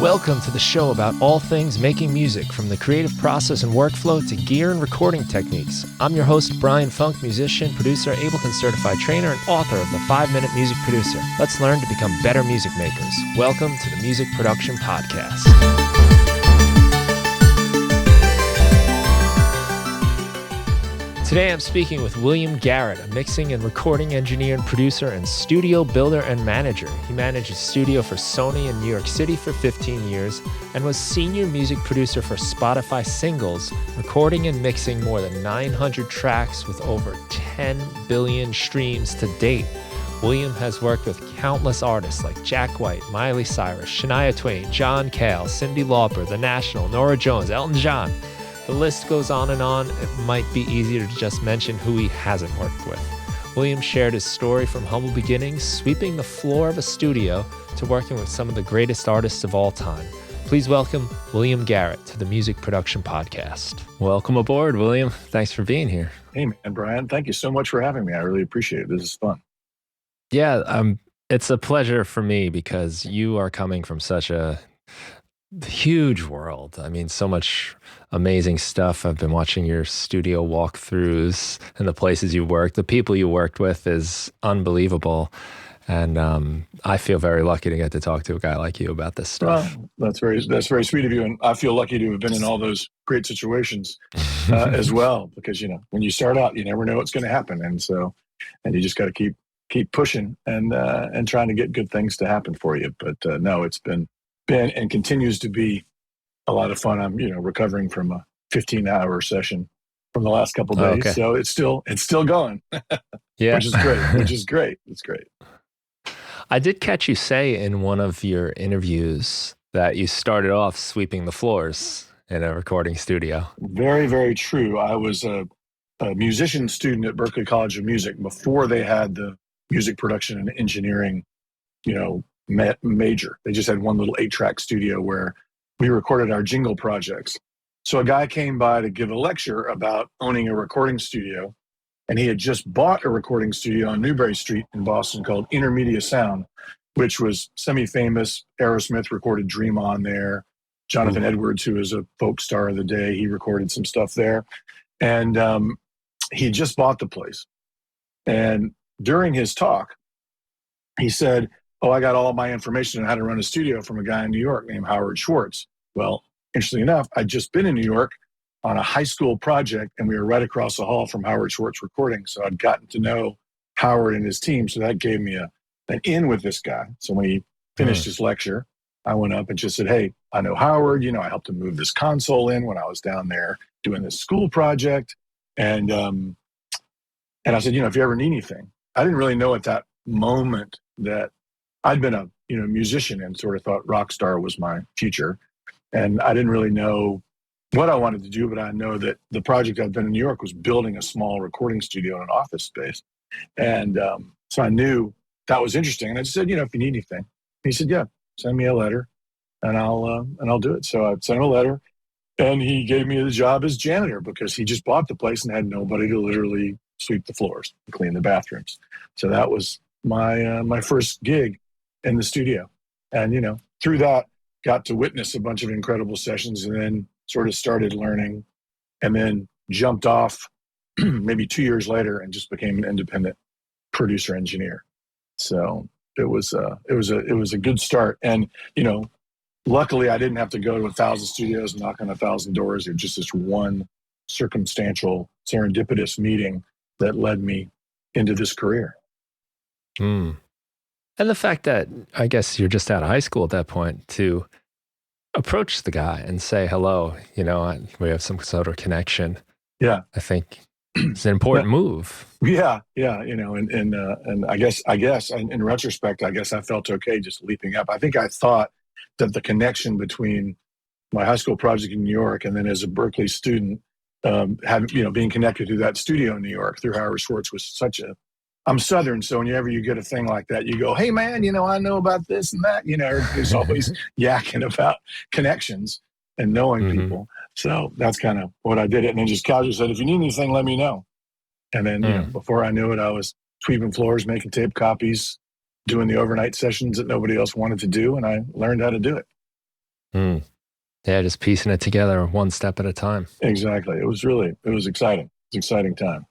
Welcome to the show about all things making music, from the creative process and workflow to gear and recording techniques. I'm your host, Brian Funk, musician, producer, Ableton certified trainer, and author of the 5-Minute Music Producer. Let's learn to become better music makers. Welcome to the Music Production Podcast. Today I'm speaking with William Garrett, a mixing and recording engineer and producer and studio builder and manager. He managed a studio for Sony in New York City for 15 years and was senior music producer for Spotify Singles, recording and mixing more than 900 tracks with over 10 billion streams to date. William has worked with countless artists like Jack White, Miley Cyrus, Shania Twain, Cale, Cyndi Lauper, The National, Norah Jones, Elton John. The list goes on and on. It might be easier to just mention who he hasn't worked with. William shared his story from humble beginnings, sweeping the floor of a studio, to working with some of the greatest artists of all time. Please welcome William Garrett to the Music Production Podcast. Welcome aboard, William. Thanks for being here. Hey, man, Brian. Thank you so much for having me. I really appreciate it. This is fun. Yeah, it's a pleasure for me because you are coming from such a huge world. I mean, so much amazing stuff. I've been watching your studio walkthroughs and the places you worked. The people you worked with is unbelievable. And I feel very lucky to get to talk to a guy like you about this stuff. Well, that's very sweet of you. And I feel lucky to have been in all those great situations as well, because, you know, when you start out, you never know what's going to happen. And you just got to keep pushing and trying to get good things to happen for you. But no, it's been and continues to be a lot of fun. I'm, recovering from a 15-hour session from the last couple of days. So it's still going. Yeah. Which is great. It's great. I did catch you say in one of your interviews that you started off sweeping the floors in a recording studio. Very, very true. I was a musician student at Berklee College of Music before they had the music production and engineering, major. They just had one little 8-track studio where we recorded our jingle projects. So a guy came by to give a lecture about owning a recording studio, and he had just bought a recording studio on Newbury Street in Boston called Intermedia Sound, which was semi-famous. Aerosmith recorded Dream On there. Jonathan Edwards, who is a folk star of the day, he recorded some stuff there. And he just bought the place. And during his talk, he said, I got all my information on how to run a studio from a guy in New York named Howard Schwartz. Well, interestingly enough, I'd just been in New York on a high school project, and we were right across the hall from Howard Schwartz recording. So I'd gotten to know Howard and his team. So that gave me an in with this guy. So when he finished his lecture, I went up and just said, hey, I know Howard. I helped him move this console in when I was down there doing this school project. And I said, if you ever need anything. I didn't really know at that moment that I'd been a musician and sort of thought rock star was my future. And I didn't really know what I wanted to do, but I know that the project I'd been in New York was building a small recording studio in an office space. And so I knew that was interesting. And I just said, if you need anything. And he said, yeah, send me a letter and I'll do it. So I sent him a letter, and he gave me the job as janitor because he just bought the place and had nobody to literally sweep the floors and clean the bathrooms. So that was my first gig in the studio. And, through that, got to witness a bunch of incredible sessions, and then sort of started learning, and then jumped off maybe 2 years later and just became an independent producer engineer. So it was a good start. And, luckily I didn't have to go to 1,000 studios, knock on 1,000 doors. It was just this one circumstantial, serendipitous meeting that led me into this career. And the fact that I guess you're just out of high school at that point to approach the guy and say, hello, we have some sort of connection. Yeah. I think it's an important move. Yeah. And I guess in retrospect, I guess I felt okay just leaping up. I think I thought that the connection between my high school project in New York and then as a Berklee student, being connected to that studio in New York through Howard Schwartz was I'm Southern, so whenever you get a thing like that, you go, hey, man, I know about this and that. There's always yakking about connections and knowing people. So that's kind of what I did. And then just casually said, if you need anything, let me know. And then, before I knew it, I was sweeping floors, making tape copies, doing the overnight sessions that nobody else wanted to do, and I learned how to do it. Mm. Yeah, just piecing it together one step at a time. Exactly. It was exciting. It's an exciting time.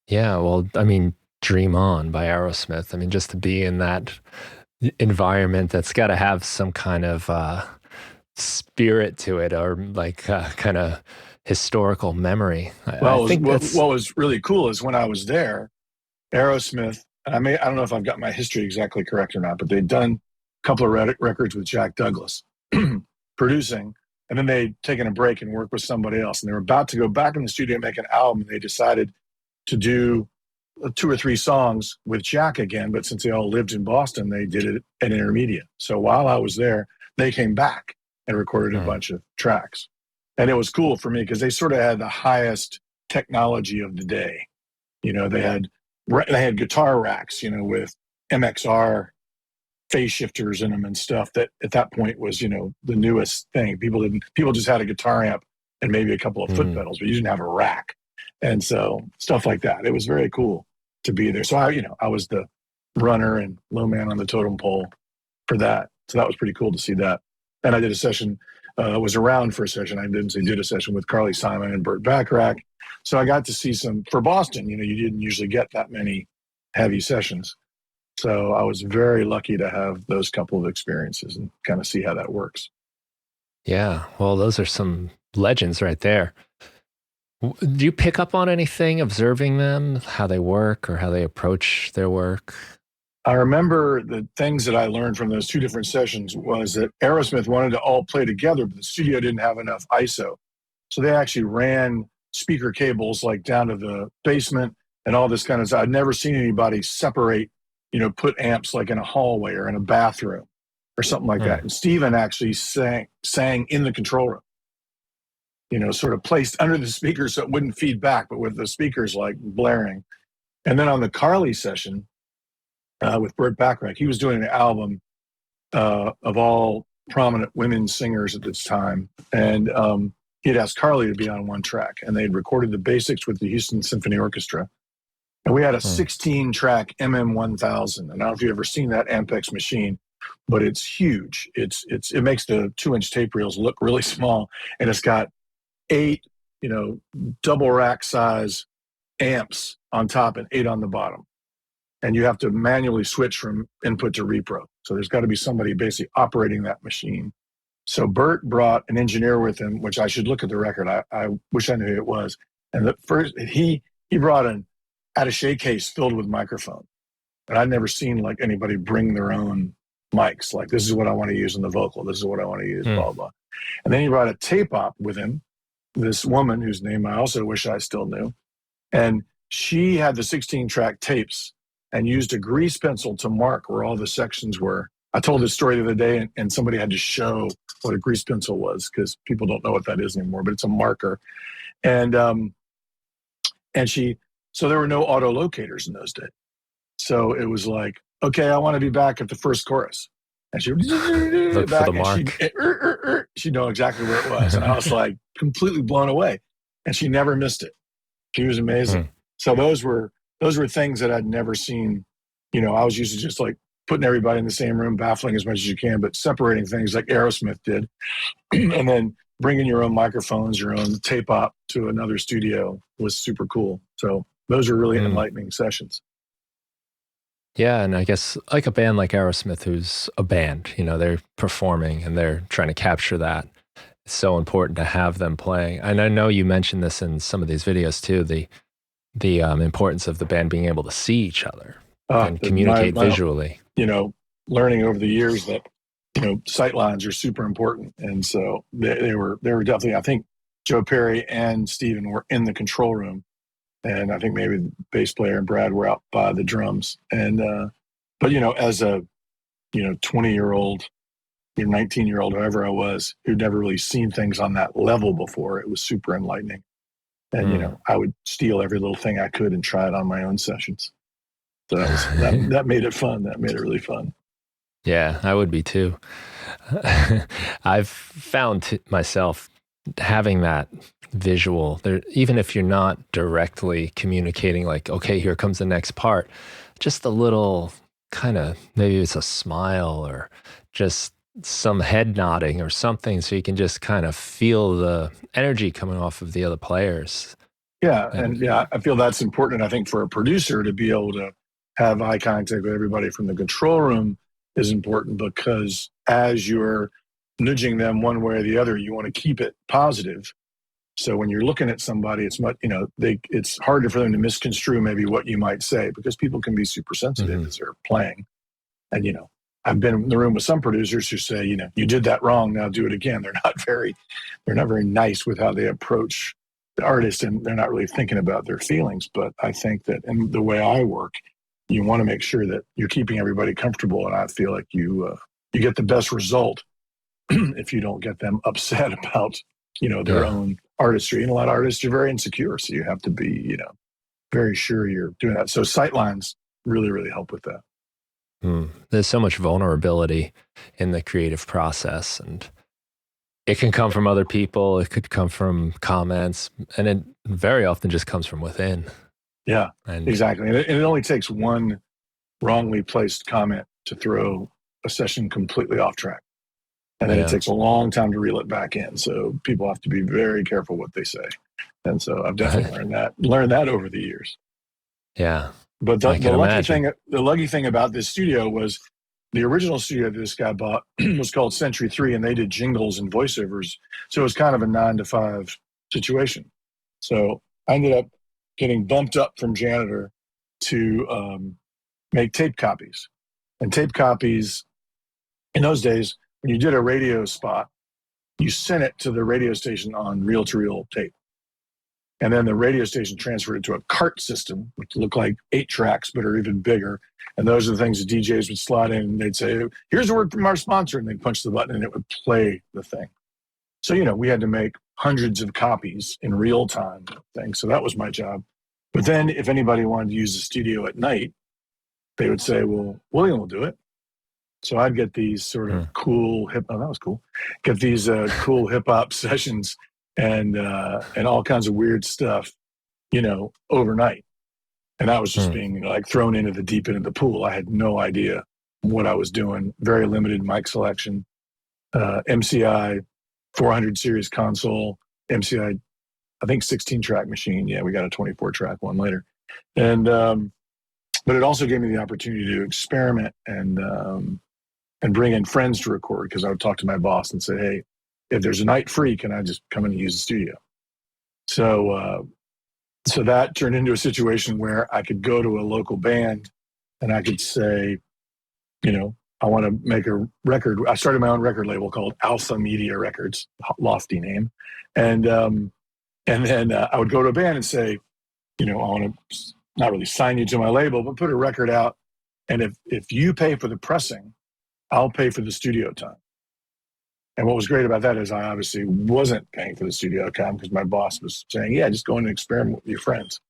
Yeah, well, I mean, Dream On by Aerosmith. I mean, just to be in that environment, that's got to have some kind of spirit to it, or like kind of historical memory. I Well, think that's what was really cool is when I was there, Aerosmith, I don't know if I've got my history exactly correct or not, but they'd done a couple of records with Jack Douglas producing, and then they'd taken a break and worked with somebody else. And they were about to go back in the studio and make an album, and they decided to do 2 or 3 songs with Jack again. But since they all lived in Boston, they did it at Intermediate. So while I was there, they came back and recorded a bunch of tracks. And it was cool for me because they sort of had the highest technology of the day. You know, they had guitar racks, you know, with MXR phase shifters in them and stuff that at that point was, you know, the newest thing. People just had a guitar amp and maybe a couple of foot pedals, but you didn't have a rack. And so stuff like that. It was very cool to be there. So I was the runner and low man on the totem pole for that. So that was pretty cool to see that. And I did a session, was around for a session. I did a session with Carly Simon and Burt Bacharach. So I got to see some, for Boston, you know, you didn't usually get that many heavy sessions. So I was very lucky to have those couple of experiences and kind of see how that works. Yeah, well, those are some legends right there. Do you pick up on anything observing them, how they work or how they approach their work? I remember the things that I learned from those 2 different sessions was that Aerosmith wanted to all play together, but the studio didn't have enough ISO. So they actually ran speaker cables like down to the basement and all this kind of stuff. I'd never seen anybody separate, you know, put amps like in a hallway or in a bathroom or something like that. And Steven actually sang in the control room, you know, sort of placed under the speakers so it wouldn't feed back, but with the speakers like blaring. And then on the Carly session with Burt Bacharach, he was doing an album of all prominent women singers at this time. And he'd asked Carly to be on one track, and they'd recorded the basics with the Houston Symphony Orchestra. And we had a 16-track MM1000. And I don't know if you've ever seen that Ampex machine, but it's huge. It makes the 2-inch tape reels look really small, and it's got 8, you know, double rack size amps on top and 8 on the bottom. And you have to manually switch from input to repro. So there's got to be somebody basically operating that machine. So Burt brought an engineer with him, which I should look at the record. I wish I knew who it was. And the first, he brought an attaché case filled with microphones. And I'd never seen like anybody bring their own mics. Like, this is what I want to use in the vocal. This is what I want to use, blah, blah. And then he brought a tape op with him, this woman whose name I also wish I still knew. And she had the 16-track tapes and used a grease pencil to mark where all the sections were. I told this story the other day, and somebody had to show what a grease pencil was because people don't know what that is anymore, but it's a marker. And so there were no auto locators in those days. So it was like, okay, I want to be back at the first chorus. And she would look for the mark. She'd know exactly where it was. And I was like completely blown away. And she never missed it. She was amazing. So those were things that I'd never seen. You know, I was used to just like putting everybody in the same room, baffling as much as you can, but separating things like Aerosmith did. And then bringing your own microphones, your own tape op to another studio was super cool. So those are really enlightening sessions. Yeah, and I guess like a band like Aerosmith, who's a band, you know, they're performing and they're trying to capture that. It's so important to have them playing. And I know you mentioned this in some of these videos too, the importance of the band being able to see each other and communicate visually. You know, learning over the years that, you know, sight lines are super important. And so they were definitely, I think Joe Perry and Steven were in the control room. And I think maybe the bass player and Brad were out by the drums. And, but, you know, as a, 20-year-old, 19-year-old, however I was, who'd never really seen things on that level before, it was super enlightening. And, you know, I would steal every little thing I could and try it on my own sessions. So that made it fun. That made it really fun. Yeah, I would be too. I've found myself having that visual there, even if you're not directly communicating like, okay, here comes the next part, just a little kind of, maybe it's a smile or just some head nodding or something so you can just kind of feel the energy coming off of the other players. Yeah. And I feel that's important. I think for a producer to be able to have eye contact with everybody from the control room is important, because as you're nudging them one way or the other, you want to keep it positive. So when you're looking at somebody, it's much, it's harder for them to misconstrue maybe what you might say, because people can be super sensitive as they're playing. And, I've been in the room with some producers who say, you did that wrong, now do it again. They're not very nice with how they approach the artist, and they're not really thinking about their feelings. But I think that in the way I work, you want to make sure that you're keeping everybody comfortable. And I feel like you get the best result if you don't get them upset about, their own artistry. And a lot of artists are very insecure. So you have to be, very sure you're doing that. So sightlines really, really help with that. There's so much vulnerability in the creative process, and it can come from other people. It could come from comments, and it very often just comes from within. Yeah, exactly. And it only takes one wrongly placed comment to throw a session completely off track. And then it takes a long time to reel it back in. So people have to be very careful what they say. And so I've definitely learned that over the years. Yeah. But the lucky thing about this studio was the original studio that this guy bought was called Century 3, and they did jingles and voiceovers. So it was kind of a 9-to-5 situation. So I ended up getting bumped up from janitor to make tape copies. And tape copies, in those days, when you did a radio spot, you sent it to the radio station on reel-to-reel tape. And then the radio station transferred it to a cart system, which looked like 8 tracks, but are even bigger. And those are the things the DJs would slot in, and they'd say, here's a word from our sponsor. And they'd punch the button and it would play the thing. So, we had to make hundreds of copies in real time things. So that was my job. But then if anybody wanted to use the studio at night, they would say, well, William will do it. So I'd get these sort of cool get these cool hip hop sessions and all kinds of weird stuff, overnight. And that was just being thrown into the deep end of the pool. I had no idea what I was doing. Very limited mic selection, MCI 400 series console, MCI, I think 16 track machine. Yeah, we got a 24 track one later. And, but it also gave me the opportunity to experiment and bring in friends to record, because I would talk to my boss and say, hey, if there's a night free, can I just come in and use the studio? So that turned into a situation where I could go to a local band and I could say, I want to make a record. I started my own record label called Alpha Media Records, lofty name. And then I would go to a band and say, I want to not really sign you to my label, but put a record out. And if you pay for the pressing, I'll pay for the studio time. And what was great about that is I obviously wasn't paying for the studio time, because my boss was saying, yeah, just go in and experiment with your friends.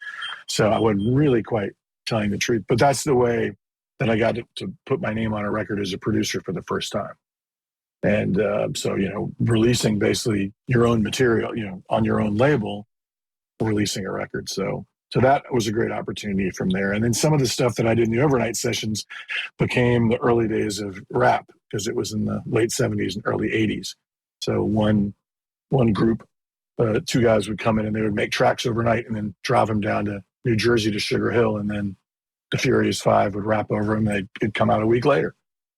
So I wasn't really quite telling the truth. But that's the way that I got to put my name on a record as a producer for the first time. And so, releasing basically your own material, on your own label, releasing a record. So that was a great opportunity from there. And then some of the stuff that I did in the overnight sessions became the early days of rap, because it was in the late 70s and early 80s. So one group, 2 guys would come in and they would make tracks overnight and then drive them down to New Jersey to Sugar Hill. And then the Furious Five would rap over them. They'd come out a week later.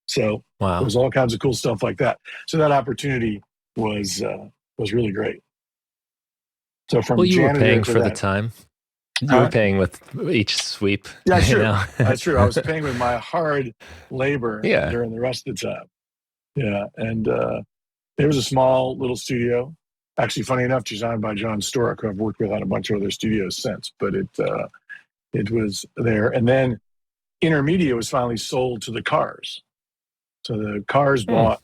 So There was all kinds of cool stuff like that. So that opportunity was really great. So from you were paying for that, the time. You were paying with each sweep. Yeah, sure. That's true. I was paying with my hard labor during the rest of the time. Yeah. And there was a small little studio. Actually, funny enough, designed by John Stork, who I've worked with on a bunch of other studios since. But it was there. And then Intermedia was finally sold to the Cars. So the Cars bought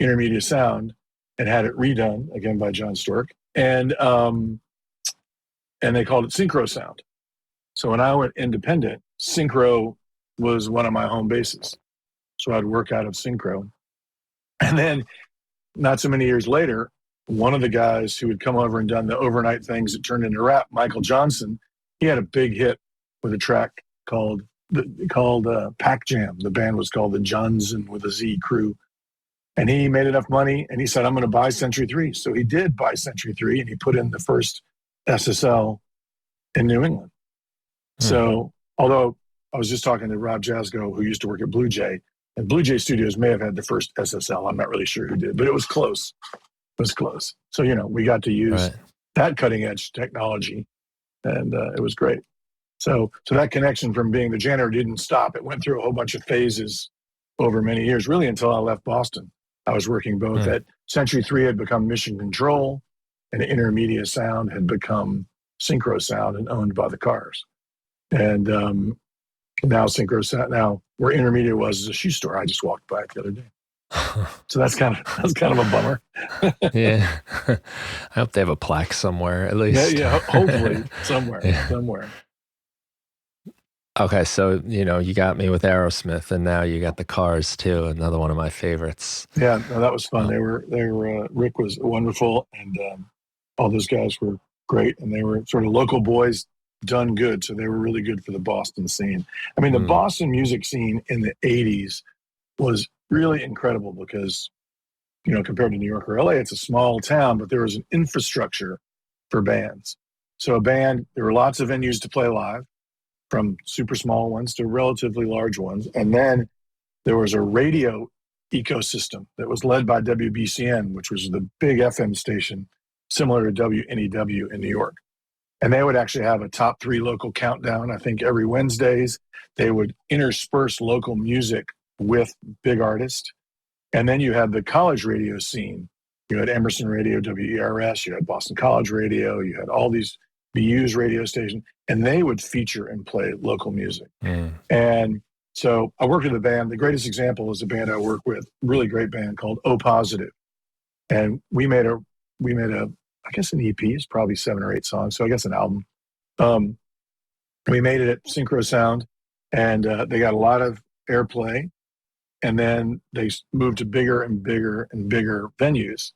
Intermedia Sound and had it redone, again, by John Stork. And they called it Synchro Sound. So when I went independent, Synchro was one of my home bases. So I'd work out of Synchro. And then not so many years later, one of the guys who had come over and done the overnight things that turned into rap, Michael Johnson, he had a big hit with a track called Pack Jam. The band was called the Johnson with a Z Crew. And he made enough money, and he said, I'm going to buy Century 3. So he did buy Century 3, and he put in the first SSL in New England. So, although I was just talking to Rob Jasko, who used to work at Blue Jay, and Blue Jay Studios may have had the first SSL. I'm not really sure who did, but it was close. It was close. So, we got to use that cutting edge technology, and it was great. So that connection from being the janitor didn't stop. It went through a whole bunch of phases over many years, really until I left Boston. I was working both at Century 3 had become Mission Control, and Intermedia Sound had become Synchro Sound and owned by the Cars. And now Synchro Sound, now where Intermedia was is a shoe store. I just walked by it the other day. So that's kind of a bummer. Yeah. I hope they have a plaque somewhere at least. Yeah, hopefully somewhere. Okay, so you got me with Aerosmith, and now you got the Cars too. Another one of my favorites. Yeah, no, that was fun. They were Rick was wonderful, and all those guys were great, and they were sort of local boys done good. So they were really good for the Boston scene. I mean, the Boston music scene in the '80s was really incredible because, compared to New York or LA, it's a small town, but there was an infrastructure for bands. So there were lots of venues to play live, from super small ones to relatively large ones. And then there was a radio ecosystem that was led by WBCN, which was the big FM station, similar to WNEW in New York. And they would actually have a top 3 local countdown. I think every Wednesdays, they would intersperse local music with big artists. And then you had the college radio scene. You had Emerson Radio, WERS, you had Boston College Radio, you had all these BU's radio station, and they would feature and play local music. And so I worked with a band. The greatest example is a band I work with, really great band called O Positive. And we made a, I guess an EP, is probably 7 or 8 songs. So I guess an album. We made it at Synchro Sound, and they got a lot of airplay. And then they moved to bigger and bigger and bigger venues.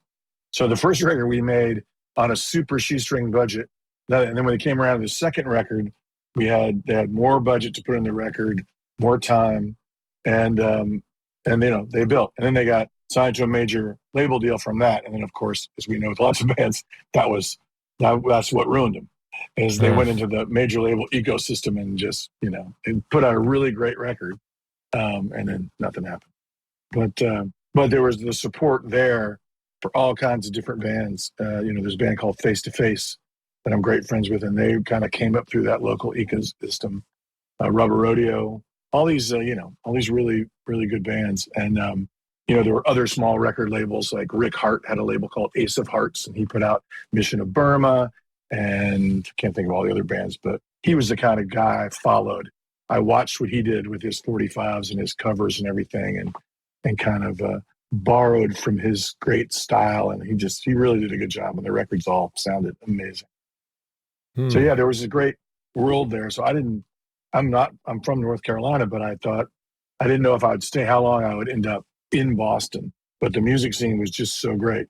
So the first record we made on a super shoestring budget. And then when it came around to the second record, they had more budget to put in the record, more time, and they built. And then they got signed to a major label deal from that. And then, of course, as we know with lots of bands, that's what ruined them. Is they went into the major label ecosystem and just and put out a really great record, and then nothing happened. But there was the support there for all kinds of different bands. There's a band called Face to Face that I'm great friends with, and they kind of came up through that local ecosystem. Rubber Rodeo, all these really, really good bands. And, there were other small record labels, like Rick Hart had a label called Ace of Hearts, and he put out Mission of Burma, and can't think of all the other bands, but he was the kind of guy I followed. I watched what he did with his 45s and his covers and everything, and kind of borrowed from his great style. And he really did a good job, and the records all sounded amazing. So yeah, there was a great world there. So I'm from North Carolina, but I didn't know if I would stay, how long I would end up in Boston. But the music scene was just so great.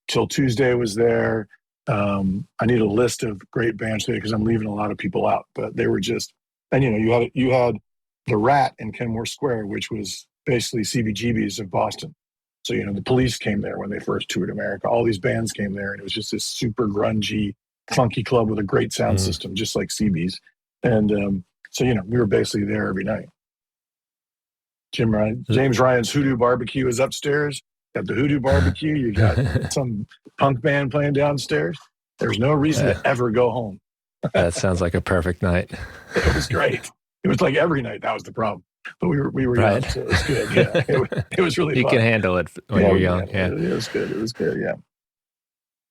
Till Tuesday was there. I need a list of great bands today because I'm leaving a lot of people out, but they were just, and you had the Rat in Kenmore Square, which was basically CBGB's of Boston. So, the Police came there when they first toured America. All these bands came there, and it was just this super grungy, funky club with a great sound system, just like CB's. And so, we were basically there every night. James Ryan's Hoodoo Barbecue is upstairs. Got the Hoodoo Barbecue. You got some punk band playing downstairs. There's no reason to ever go home. That sounds like a perfect night. It was great. It was like every night. That was the problem. But we were young, so it was good. Yeah, it was really fun. You can handle it when you're young. Yeah. It was good. It was good. Yeah.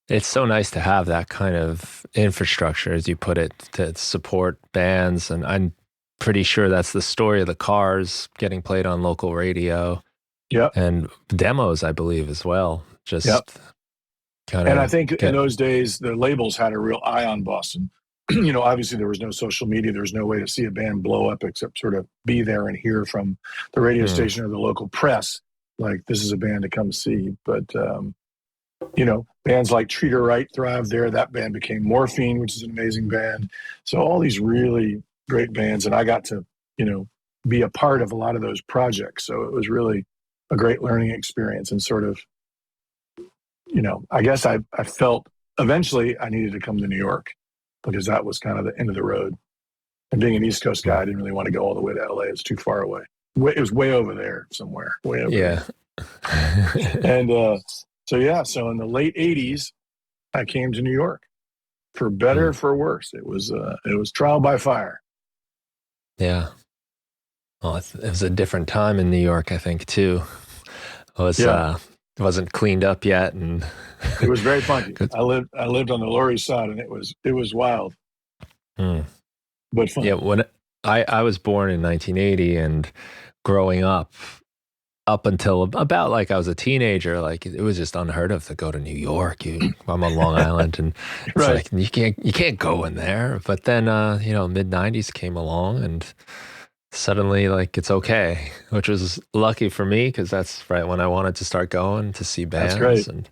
It's so nice to have that kind of infrastructure, as you put it, to support bands. And I'm pretty sure that's the story of the Cars getting played on local radio. Yeah. And demos, I believe, as well. Just kind of. And I think in those days, the labels had a real eye on Boston. Obviously there was no social media. There was no way to see a band blow up except sort of be there and hear from the radio station or the local press, like, this is a band to come see. But, bands like Treat Her Right thrived there. That band became Morphine, which is an amazing band. So all these really great bands. And I got to, be a part of a lot of those projects. So it was really a great learning experience, and sort of, I guess I felt eventually I needed to come to New York because that was kind of the end of the road. And being an East Coast guy, I didn't really want to go all the way to LA. It's too far away. It was way over there somewhere, way over there. And so in the late 80s, I came to New York for better, for worse. It was trial by fire. Yeah. Well, it was a different time in New York, I think, too. It wasn't cleaned up yet, and it was very funky. I lived on the Lower East Side, and it was wild, but fun. Yeah, when I was born in 1980, and growing up until about like I was a teenager, like it was just unheard of to go to New York. I'm on Long Island, and it's right. like you can't go in there. But then mid 90s came along, and suddenly like it's okay, which was lucky for me because that's right when I wanted to start going to see bands. That's great.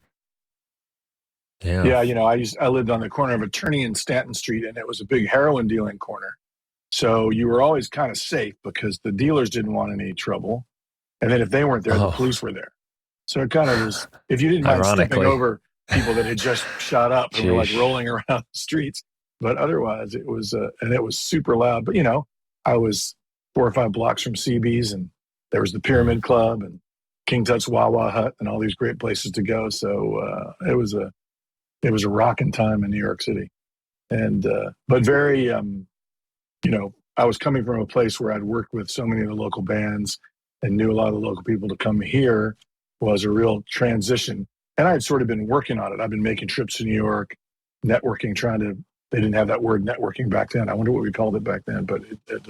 And I lived on the corner of Attorney and Stanton Street, and it was a big heroin dealing corner. So you were always kind of safe because the dealers didn't want any trouble. And then if they weren't there, the police were there. So it kind of was, if you didn't mind stepping over people that had just shot up and were like rolling around the streets. But otherwise it was super loud. But I was 4 or 5 blocks from CB's, and there was the Pyramid Club and King Tut's Wawa Hut and all these great places to go. So it was a rocking time in New York City. And but very I was coming from a place where I'd worked with so many of the local bands and knew a lot of the local people. To come here was a real transition. And I had sort of been working on it. I've been making trips to New York, networking, they didn't have that word networking back then. I wonder what we called it back then, but it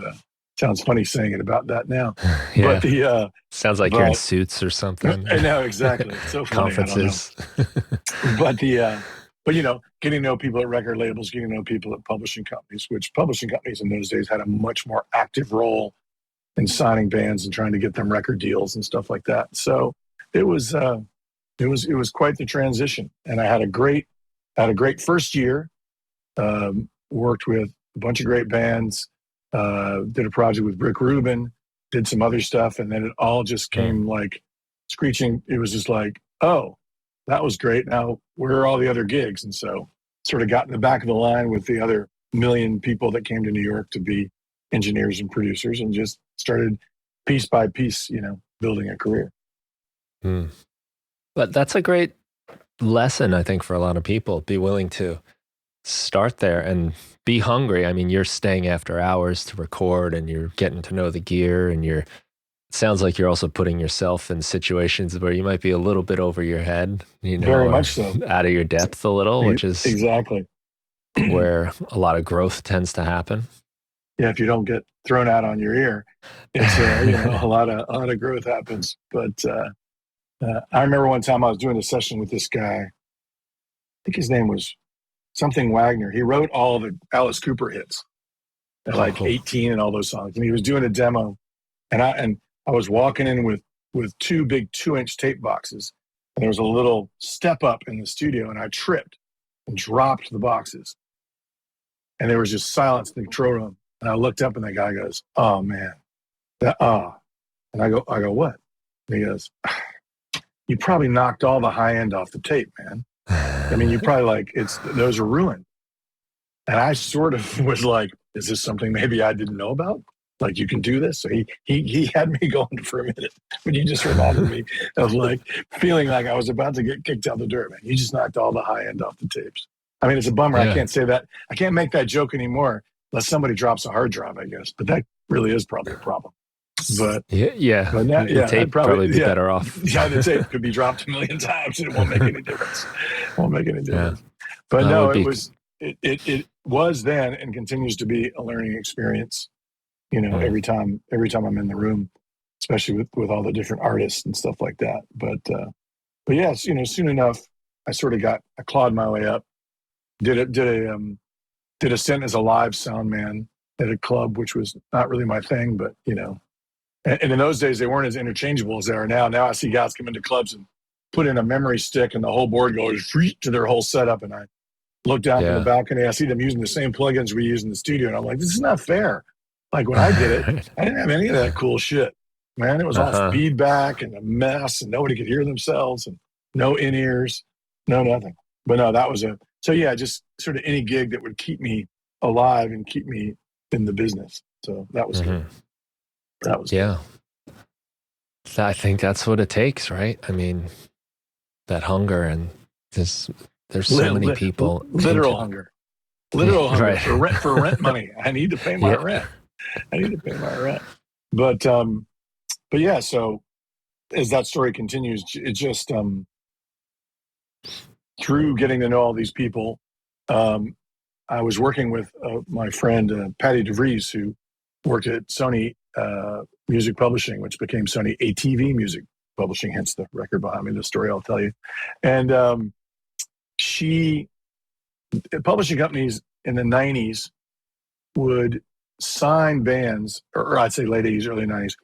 sounds funny saying it about that now. Yeah. But sounds like you're in suits or something. I know, exactly. It's so funny. Conferences. But getting to know people at record labels, getting to know people at publishing companies, which publishing companies in those days had a much more active role in signing bands and trying to get them record deals and stuff like that. So it was quite the transition. And I had a great first year. Worked with a bunch of great bands. Did a project with Rick Rubin. Did some other stuff, and then it all just came like screeching. It was just like, oh, that was great. Now where are all the other gigs? And so sort of got in the back of the line with the other million people that came to New York to be engineers and producers, and just started piece by piece, building a career. But that's a great lesson, I think, for a lot of people. Be willing to start there and be hungry. I mean, you're staying after hours to record, and you're getting to know the gear, and it sounds like you're also putting yourself in situations where you might be a little bit over your head, very much so, out of your depth a little, which is exactly where a lot of growth tends to happen. Yeah, if you don't get thrown out on your ear, it's a lot of growth happens. But I remember one time I was doing a session with this guy. I think his name was something Wagner. He wrote all the Alice Cooper hits at like 18 and all those songs. And he was doing a demo, and I was walking in with 2 big 2-inch tape boxes, and there was a little step up in the studio, and I tripped and dropped the boxes, and there was just silence in the control room. And I looked up, and the guy goes, "Oh man, and I go, what?" And he goes, "You probably knocked all the high end off the tape, man. I mean, you probably those are ruined." And I sort of was like, is this something maybe I didn't know about? Like, you can do this? So he had me going for a minute, but you just reminded me of like feeling like I was about to get kicked out the dirt, man. You just knocked all the high end off the tapes. I mean, it's a bummer. Yeah. I can't say that. I can't make that joke anymore unless somebody drops a hard drive, I guess. But that really is probably a problem. But yeah. But now, the tape probably be better off. Yeah, the tape could be dropped 1 million times and it won't make any difference. Yeah. But no, it was then and continues to be a learning experience. Every time I'm in the room, especially with all the different artists and stuff like that. But yeah, soon enough, I clawed my way up. Did a stint as a live sound man at a club, which was not really my thing, but and in those days they weren't as interchangeable as they are now. Now I see guys come into clubs and put in a memory stick and the whole board goes to their whole setup, and I look down from the balcony, I see them using the same plugins we use in the studio, and I'm like, this is not fair. Like when I did it, I didn't have any of that cool shit. man. It was all feedback and a mess, and nobody could hear themselves, and no in-ears, no nothing. But no, that was just sort of any gig that would keep me alive and keep me in the business. So that was good. That was good. So I think that's what it takes, right? I mean, that hunger, and there's so many people. Literal hunger right. for rent money. I need to pay my rent. But yeah. So as that story continues, it just through getting to know all these people, I was working with my friend Patty DeVries, who worked at Sony Music Publishing, which became Sony ATV Music Publishing, hence the record behind me, the story I'll tell you. And publishing companies in the 90s would sign bands, or I'd say late 80s, early 90s,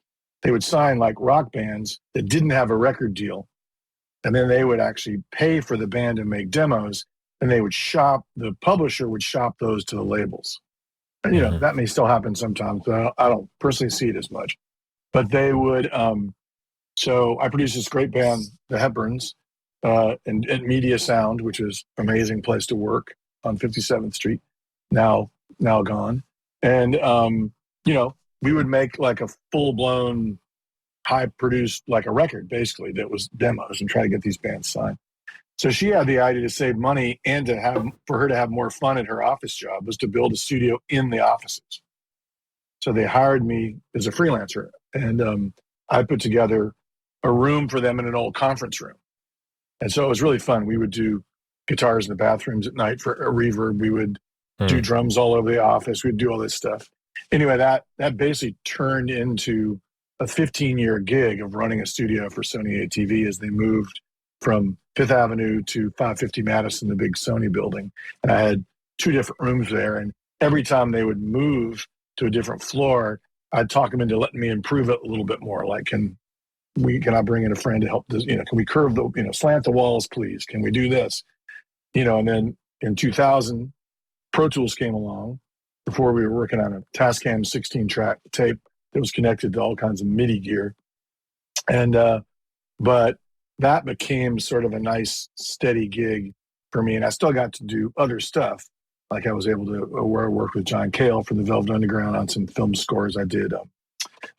they would sign like rock bands that didn't have a record deal. And then they would actually pay for the band to make demos, and the publisher would shop those to the labels. And, you know, that may still happen sometimes, but I don't personally see it as much. But they would, so I produced this great band, the Hepburns, and Media Sound, which is an amazing place to work on 57th Street, now gone. And, you know, we would make like a full-blown, high-produced, like a record, basically, that was demos, and try to get these bands signed. So she had the idea to save money and for her to have more fun at her office job was to build a studio in the offices. So they hired me as a freelancer, and I put together a room for them in an old conference room. And so it was really fun. We would do guitars in the bathrooms at night for a reverb. We would do drums all over the office. We'd do all this stuff. Anyway, that basically turned into a 15-year gig of running a studio for Sony ATV as they moved from Fifth Avenue to 550 Madison, the big Sony building. And I had 2 different rooms there. And every time they would move to a different floor, I'd talk them into letting me improve it a little bit more. Like, can I bring in a friend to help this? You know, can we curve slant the walls, please? Can we do this? You know, and then in 2000, Pro Tools came along. Before, we were working on a Tascam 16-track tape that was connected to all kinds of MIDI gear. And, but that became sort of a nice, steady gig for me. And I still got to do other stuff. Like I was able to work with John Cale for the Velvet Underground on some film scores. I did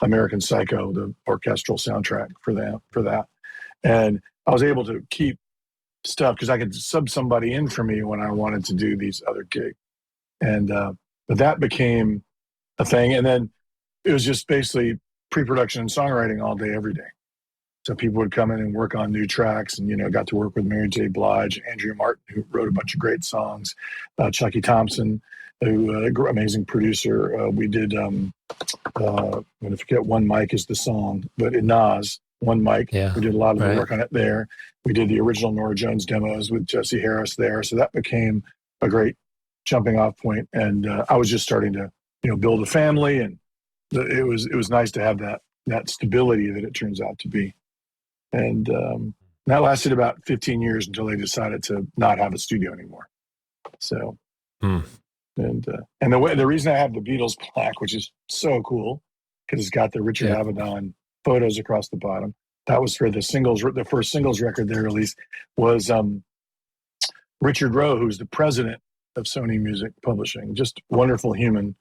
American Psycho, the orchestral soundtrack for that. And I was able to keep stuff because I could sub somebody in for me when I wanted to do these other gigs. And but that became a thing. And then it was just basically pre-production and songwriting all day, every day. So people would come in and work on new tracks, and, you know, got to work with Mary J. Blige, Andrea Martin, who wrote a bunch of great songs, Chucky Thompson, who amazing producer. We did, I'm going to forget, One Mic is the song, but in Nas, One Mic, we did a lot of the work on it there. We did the original Norah Jones demos with Jesse Harris there. So that became a great jumping off point. And I was just starting to, you know, build a family, and it was nice to have that stability that it turns out to be. And that lasted about 15 years until they decided to not have a studio anymore. So, and the reason I have the Beatles plaque, which is so cool, because it's got the Richard Avedon photos across the bottom. That was for the first singles record they released was Richard Rowe, who's the president of Sony Music Publishing, just wonderful human,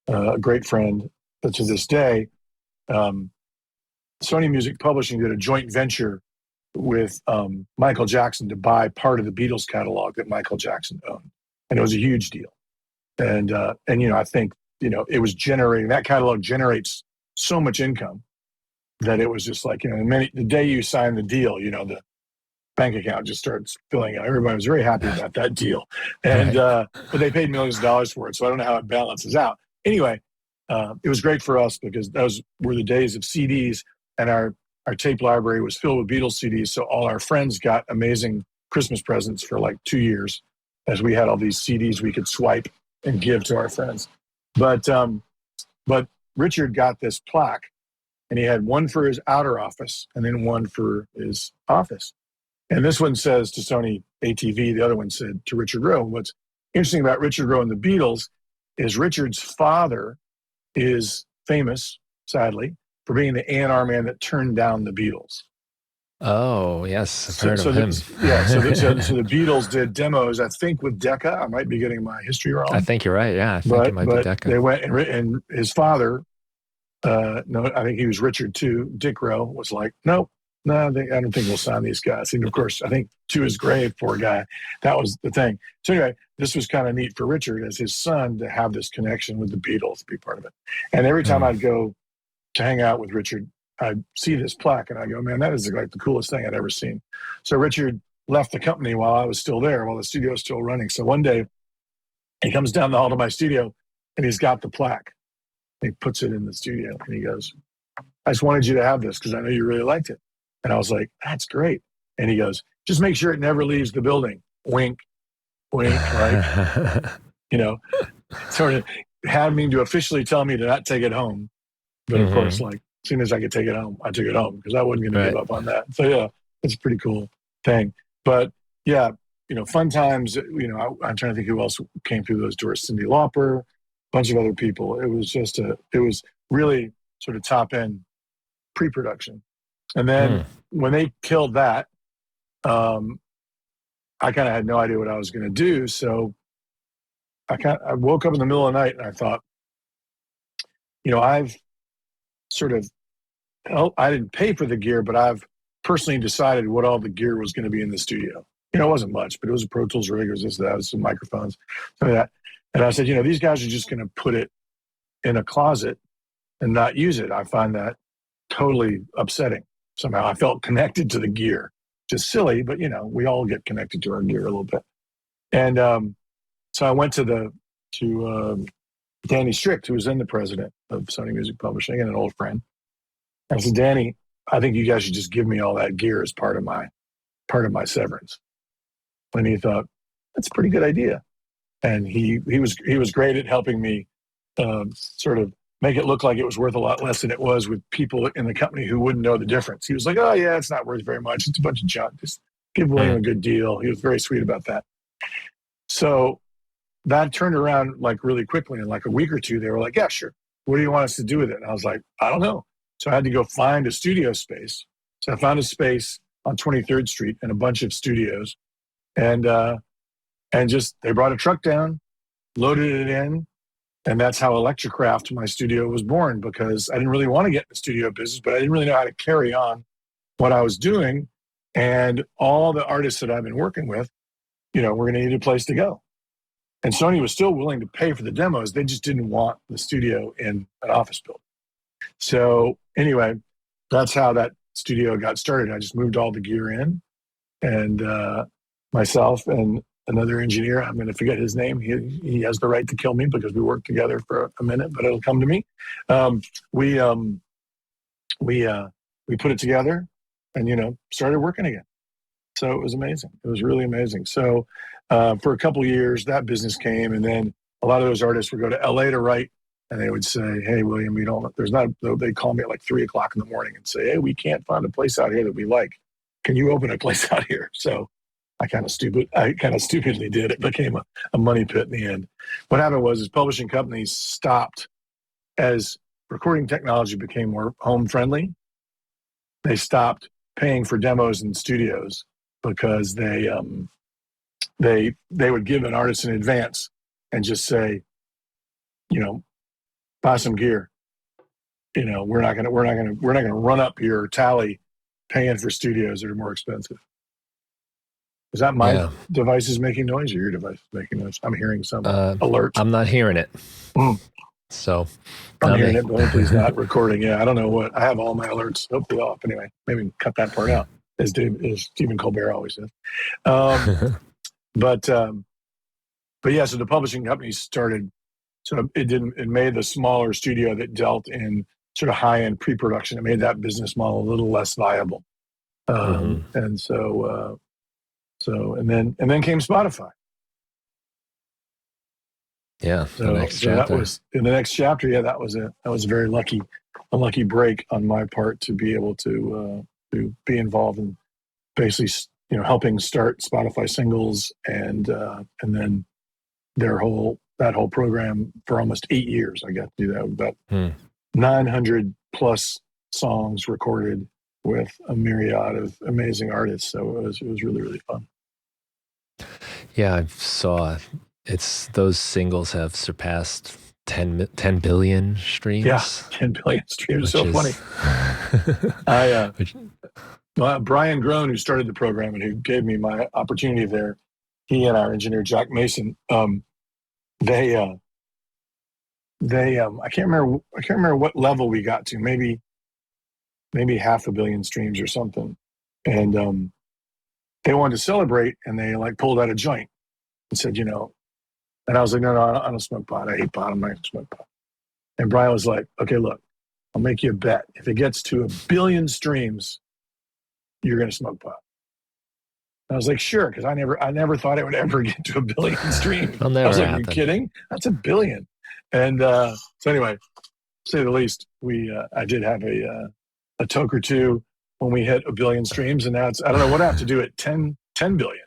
a great friend. But to this day, Sony Music Publishing did a joint venture with Michael Jackson to buy part of the Beatles catalog that Michael Jackson owned. And it was a huge deal. And you know, I think, you know, it was that catalog generates so much income that it was just like, you know, the day you sign the deal, you know, the bank account just starts filling out. Everybody was very happy about that deal. And but they paid millions of dollars for it. So I don't know how it balances out. Anyway, it was great for us because those were the days of CDs. And our tape library was filled with Beatles CDs. So all our friends got amazing Christmas presents for like 2 years, as we had all these CDs we could swipe and give to our friends. But Richard got this plaque, and he had one for his outer office and then one for his office. And this one says to Sony ATV, the other one said to Richard Rowe. What's interesting about Richard Rowe and the Beatles is Richard's father is famous, sadly, for being the A&R man that turned down the Beatles. Oh, yes. I've heard of him. So the Beatles did demos, I think, with Decca. I might be getting my history wrong. I think you're right. Yeah, I think it might be Decca. They went and his father, no, I think he was Richard too. Dick Rowe was like, no, I don't think we'll sign these guys. And of course, I think to his grave, poor guy, that was the thing. So anyway, this was kind of neat for Richard as his son to have this connection with the Beatles, to be part of it. And every time I'd go to hang out with Richard, I'd see this plaque and I go, man, that is like the coolest thing I'd ever seen. So Richard left the company while I was still there, while the studio was still running. So one day he comes down the hall to my studio and he's got the plaque. He puts it in the studio and he goes, I just wanted you to have this because I know you really liked it. And I was like, that's great. And he goes, just make sure it never leaves the building. Wink, wink, right? Sort of had me to officially tell me to not take it home. But of course, like, as soon as I could take it home, I took it home because I wasn't going to give up on that. So yeah, it's a pretty cool thing. But yeah, fun times. I'm trying to think who else came through those doors. Cyndi Lauper, a bunch of other people. It was really sort of top end pre-production. And then when they killed that, I kind of had no idea what I was going to do. So I woke up in the middle of the night and I thought, I've sort of, I didn't pay for the gear, but I've personally decided what all the gear was going to be in the studio. It wasn't much, but it was a Pro Tools rig, it was this, that, some microphones, some of that. And I said, these guys are just going to put it in a closet and not use it. I find that totally upsetting. Somehow I felt connected to the gear. Just silly, but we all get connected to our gear a little bit. And so I went to Danny Strict, who was then the president of Sony Music Publishing and an old friend. I said, Danny, I think you guys should just give me all that gear as part of my severance. And he thought, that's a pretty good idea. And he was great at helping me sort of make it look like it was worth a lot less than it was with people in the company who wouldn't know the difference. He was like, oh yeah, it's not worth very much. It's a bunch of junk. Just give William a good deal. He was very sweet about that. So that turned around like really quickly. In like a week or two, they were like, yeah, sure. What do you want us to do with it? And I was like, I don't know. So I had to go find a studio space. So I found a space on 23rd Street and a bunch of studios. And just, they brought a truck down, loaded it in. And that's how Electrocraft, my studio, was born, because I didn't really want to get in the studio business, but I didn't really know how to carry on what I was doing. And all the artists that I've been working with, were going to need a place to go. And Sony was still willing to pay for the demos. They just didn't want the studio in an office building. So anyway, that's how that studio got started. I just moved all the gear in, and myself and another engineer, I'm going to forget his name. He has the right to kill me because we worked together for a minute, but it'll come to me. We put it together and, started working again. So it was amazing. It was really amazing. So for a couple of years, that business came, and then a lot of those artists would go to LA to write, and they would say, hey, William, they call me at like 3:00 in the morning and say, hey, we can't find a place out here that we like. Can you open a place out here? So I kind of stupidly did. It became a money pit in the end. What happened was publishing companies stopped as recording technology became more home friendly. They stopped paying for demos in studios because they would give an artist in advance and just say, buy some gear. We're not gonna run up your tally paying for studios that are more expensive. Is that my device is making noise or your device is making noise? I'm hearing some alert. I'm not hearing it. So I'm hearing it, but please not recording. Yeah, I don't know what. I have all my alerts hopefully off. Anyway, maybe cut that part out, as Stephen Colbert always says. But yeah, so the publishing company started. So it made the smaller studio that dealt in sort of high-end pre-production. It made that business model a little less viable. And so then came Spotify. Yeah. So that was in the next chapter. Yeah, that was a very lucky break on my part to be able to be involved in basically, helping start Spotify Singles and then that whole program for almost 8 years. I got to do that with about 900 plus songs recorded with a myriad of amazing artists. So it was really, really fun. Yeah, I saw those singles have surpassed 10 billion streams. Yeah, 10 billion streams. So funny. Which, Brian Groen, who started the program and who gave me my opportunity there, he and our engineer Jack Mason, they I can't remember what level we got to. Maybe 500 million streams or something. And they wanted to celebrate, and they like pulled out a joint and said, and I was like, no, I don't smoke pot. I hate pot. I'm not going to smoke pot. And Brian was like, okay, look, I'll make you a bet. If it gets to 1 billion streams, you're going to smoke pot. And I was like, sure, because I never thought it would ever get to 1 billion streams. I'll never I was like, happen. are you kidding? That's 1 billion. And so anyway, to say the least, I did have a toke or two when we hit 1 billion streams, and now I don't know what I have to do at 10 billion.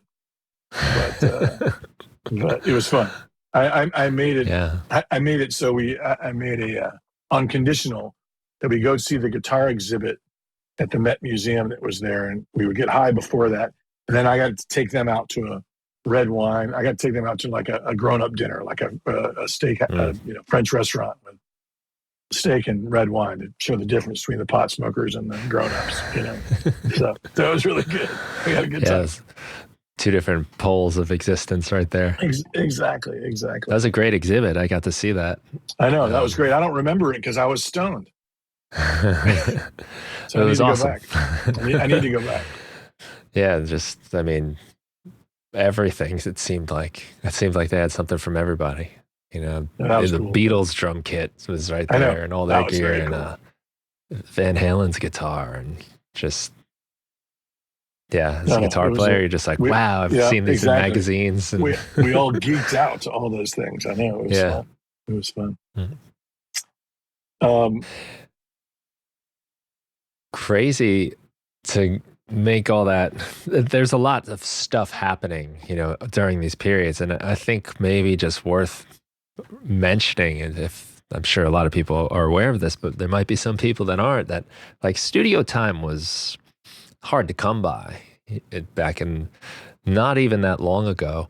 But it was fun. I made it. Yeah. I made it so I made a unconditional that we go see the guitar exhibit at the Met Museum that was there, and we would get high before that, and then I got to take them out to a red wine. I got to take them out to like a grown-up dinner, like a steak, French restaurant with steak and red wine to show the difference between the pot smokers and the grown-ups. So that was really good. We had a good time. Two different poles of existence right there. Exactly. That was a great exhibit. I got to see that. I know, that was great. I don't remember it because I was stoned. So it was awesome. I need to go back. Yeah, everything. It seemed like they had something from everybody. The cool. Beatles drum kit was right there, and all their gear, and cool. Van Halen's guitar, and just. Yeah, as a guitar player, you're just like, wow, I've seen these in magazines. And we all geeked out to all those things. I know. It was fun. Mm-hmm. Crazy to make all that. There's a lot of stuff happening, during these periods. And I think maybe just worth mentioning, and if I'm sure a lot of people are aware of this, but there might be some people that aren't, that like studio time was hard to come by back in not even that long ago,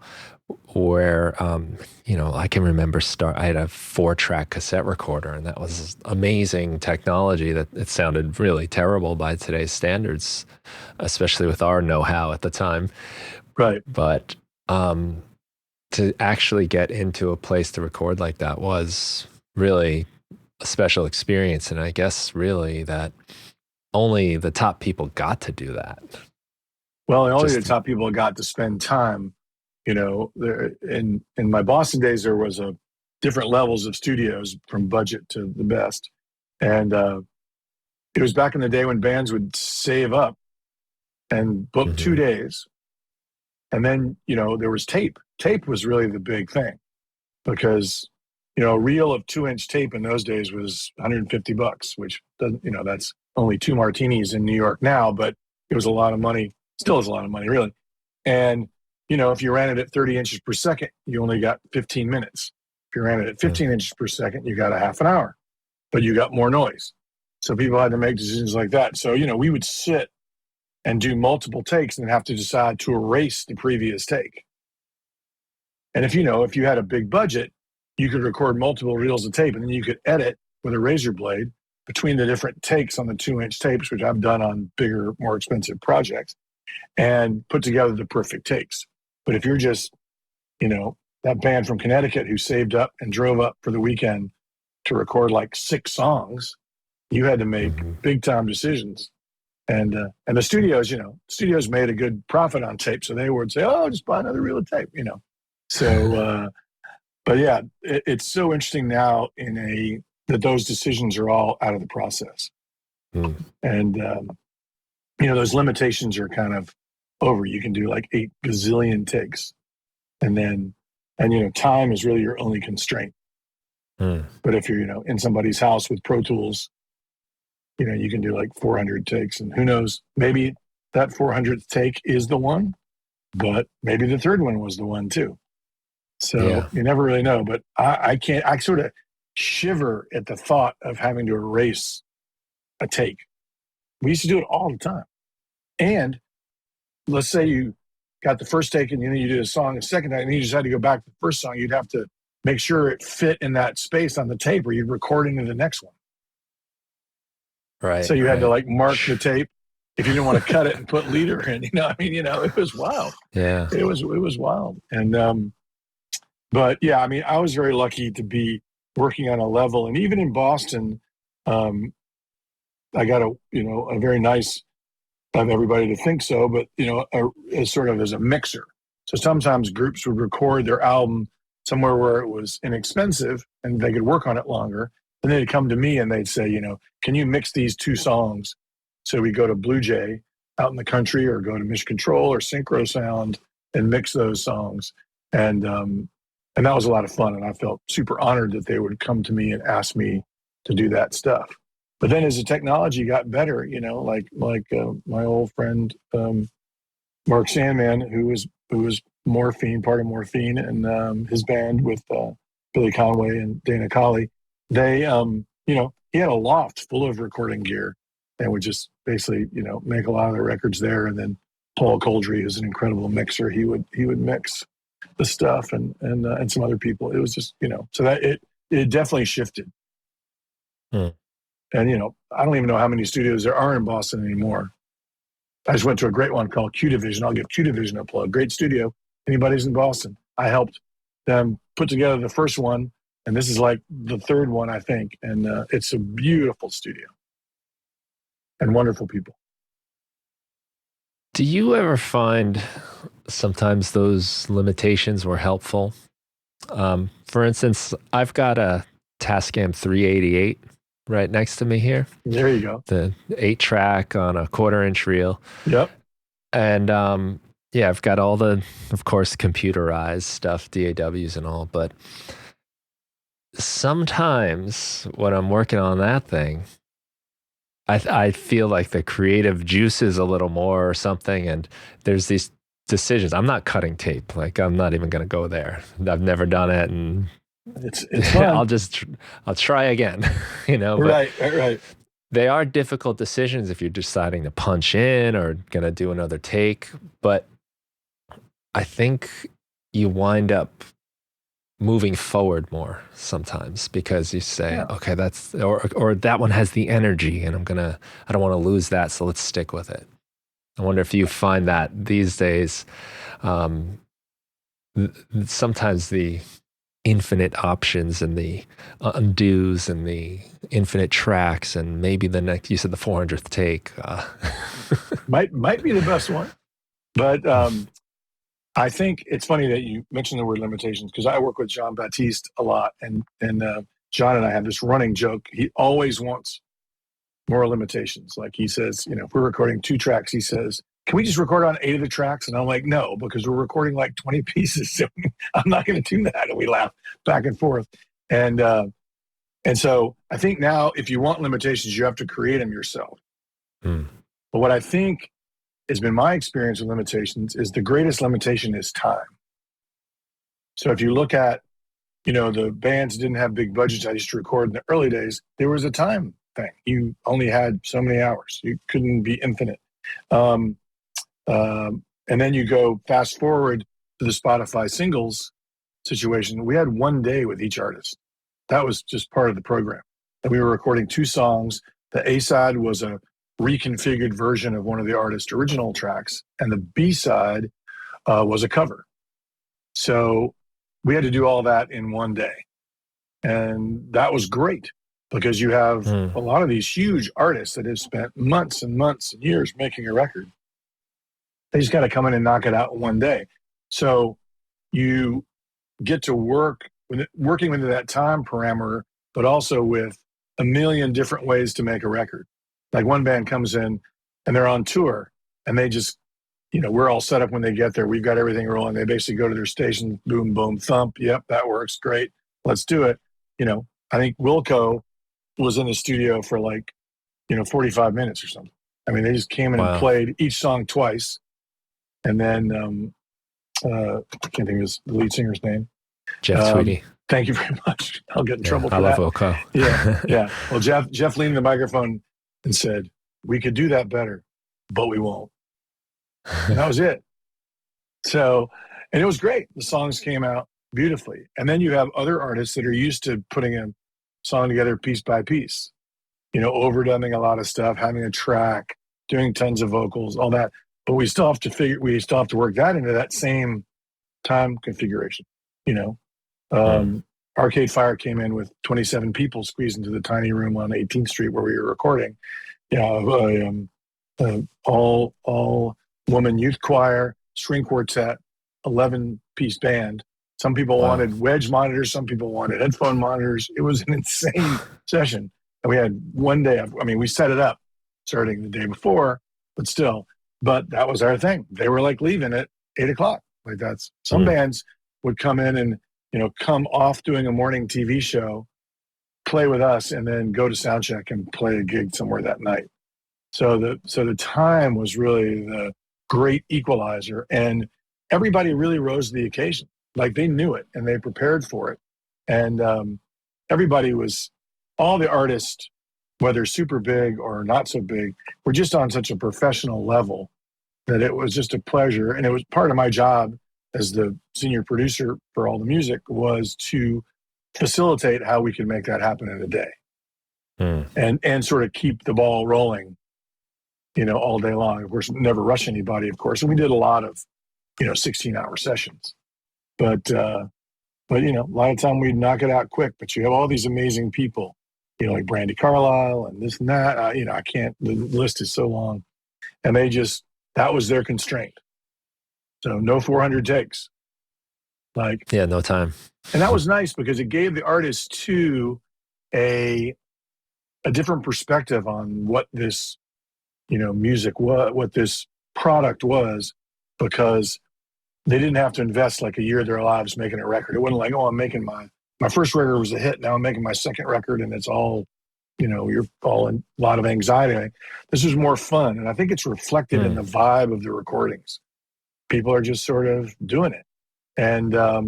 where I can remember I had a 4-track cassette recorder, and that was amazing technology that it sounded really terrible by today's standards, especially with our know-how at the time. Right. But to actually get into a place to record like that was really a special experience, and I guess really that only the top people got to do that. Well, only the top people got to spend time. There, in my Boston days, there was different levels of studios from budget to the best. And it was back in the day when bands would save up and book 2 days. And then, there was tape. Tape was really the big thing because, a reel of 2-inch tape in those days was $150, which doesn't, that's only 2 martinis in New York now, but it was a lot of money. Still is a lot of money, really. And, if you ran it at 30 inches per second, you only got 15 minutes. If you ran it at 15 inches per second, you got a half an hour, but you got more noise. So people had to make decisions like that. So, we would sit and do multiple takes and have to decide to erase the previous take. And if you had a big budget, you could record multiple reels of tape, and then you could edit with a razor blade between the different takes on the 2-inch tapes, which I've done on bigger, more expensive projects, and put together the perfect takes. But if you're just, that band from Connecticut who saved up and drove up for the weekend to record like 6 songs, you had to make big time decisions. And the studios made a good profit on tape. So they would say, oh, just buy another reel of tape, So, but yeah, it's so interesting now that those decisions are all out of the process. And, those limitations are kind of over. You can do like 8 gazillion takes. And time is really your only constraint. But if you're, in somebody's house with Pro Tools, you can do like 400 takes, and who knows, maybe that 400th take is the one, but maybe the third one was the one too. So you never really know, but I sort of shiver at the thought of having to erase a take. We used to do it all the time. And let's say you got the first take and then you did a song a second time and you just had to go back to the first song. You'd have to make sure it fit in that space on the tape or you'd record into the next one. Right. So you had to like mark the tape if you didn't want to cut it and put leader in, it was wild. Yeah. It was wild. And, but yeah, I mean, I was very lucky to be working on a level, and even in Boston, I got a very nice, of everybody to think so, but as sort of as a mixer. So sometimes groups would record their album somewhere where it was inexpensive and they could work on it longer. And they'd come to me and they'd say, can you mix these two songs? So we go to Blue Jay out in the country or go to Mission Control or Synchro Sound and mix those songs. And that was a lot of fun. And I felt super honored that they would come to me and ask me to do that stuff. But then as the technology got better, like my old friend, Mark Sandman, who was Morphine, part of Morphine, and his band with Billy Conway and Dana Colley, they, he had a loft full of recording gear and would just basically, make a lot of the records there. And then Paul Coldry, who's an incredible mixer, he would mix the stuff and some other people. It was just, so that it definitely shifted. And, I don't even know how many studios there are in Boston anymore. I just went to a great one called Q Division. I'll give Q Division a plug. Great studio. Anybody's in Boston. I helped them put together the first one, and this is like the third one, I think. And it's a beautiful studio and wonderful people. Do you ever find sometimes those limitations were helpful? For instance, I've got a Tascam 388 right next to me here. There you go. The 8-track on a 1/4-inch reel. Yep. And I've got all the, of course, computerized stuff, DAWs and all, but sometimes when I'm working on that thing, I feel like the creative juice is a little more or something, and there's these decisions. I'm not cutting tape. Like, I'm not even going to go there. I've never done it, and it's fun. I'll try again, Right. They are difficult decisions if you're deciding to punch in or going to do another take. But I think you wind up moving forward more sometimes because you say, okay, that's, or that one has the energy and I don't want to lose that. So let's stick with it. I wonder if you find that these days, sometimes the infinite options and the undos and the infinite tracks and maybe the next, you said the 400th take might be the best one, but I think it's funny that you mentioned the word limitations because I work with John Baptiste a lot, and John and I have this running joke. He always wants more limitations. Like he says, if we're recording 2 tracks, he says, can we just record on 8 of the tracks? And I'm like, no, because we're recording like 20 pieces. So I'm not going to do that. And we laugh back and forth. And so I think now if you want limitations, you have to create them yourself. But what I think has been my experience with limitations is the greatest limitation is time. So if you look at, the bands didn't have big budgets. I used to record in the early days. There was a time thing. You only had so many hours. You couldn't be infinite. And then you go fast forward to the Spotify singles situation. We had 1 day with each artist. That was just part of the program. And we were recording 2 songs. The A-side was a reconfigured version of one of the artist's original tracks, and the B-side was a cover. So we had to do all that in 1 day. And that was great because you have a lot of these huge artists that have spent months and months and years making a record. They just got to come in and knock it out in 1 day. So you get to working within that time parameter, but also with a million different ways to make a record. Like one band comes in and they're on tour and they just, we're all set up when they get there. We've got everything rolling. They basically go to their station, boom, boom, thump. Yep, that works. Great. Let's do it. I think Wilco was in the studio for 45 minutes or something. I mean, they just came in and played each song twice. And then, I can't think of the lead singer's name. Jeff Tweedy. Thank you very much. I'll get in trouble for that. I love Wilco. Yeah. Well, Jeff leaned the microphone and said, we could do that better, but we won't. And that was it. So, and it was great. The songs came out beautifully. And then you have other artists that are used to putting a song together piece by piece, overdubbing a lot of stuff, having a track, doing tons of vocals, all that. But we still have to work that into that same time configuration, Arcade Fire came in with 27 people squeezed into the tiny room on 18th Street where we were recording. All woman youth choir, string quartet, 11-piece band. Some people wanted wedge monitors. Some people wanted headphone monitors. It was an insane session. And we had one day, we set it up starting the day before, but that was our thing. They were like leaving at 8:00. Like that's some bands would come in and, come off doing a morning TV show, play with us, and then go to sound check and play a gig somewhere that night. So the time was really the great equalizer, and everybody really rose to the occasion. Like they knew it and they prepared for it. And all the artists, whether super big or not so big, were just on such a professional level that it was just a pleasure. And it was part of my job as the senior producer for all the music was to facilitate how we could make that happen in a day and sort of keep the ball rolling, all day long. Of course, never rush anybody, of course. And we did a lot of, 16-hour sessions. But a lot of time we'd knock it out quick. But you have all these amazing people, like Brandy Carlisle and this and that. I can't, the list is so long. And that was their constraint. So no 400 takes. No time. And that was nice because it gave the artist too a different perspective on what this, music was, what this product was, because they didn't have to invest like a year of their lives making a record. It wasn't like, I'm making my first record was a hit. Now I'm making my second record and it's all, you're all in a lot of anxiety. This was more fun. And I think it's reflected in the vibe of the recordings. People are just sort of doing it. And I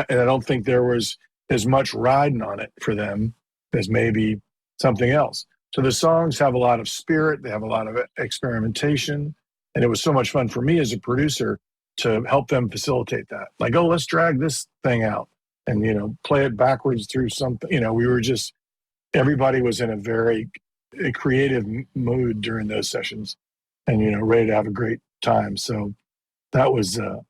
don't think there was as much riding on it for them as maybe something else. So the songs have a lot of spirit. They have a lot of experimentation. And it was so much fun for me as a producer to help them facilitate that. Like, let's drag this thing out and, play it backwards through something. We were everybody was in a very creative mood during those sessions and, ready to have a great time. So that was a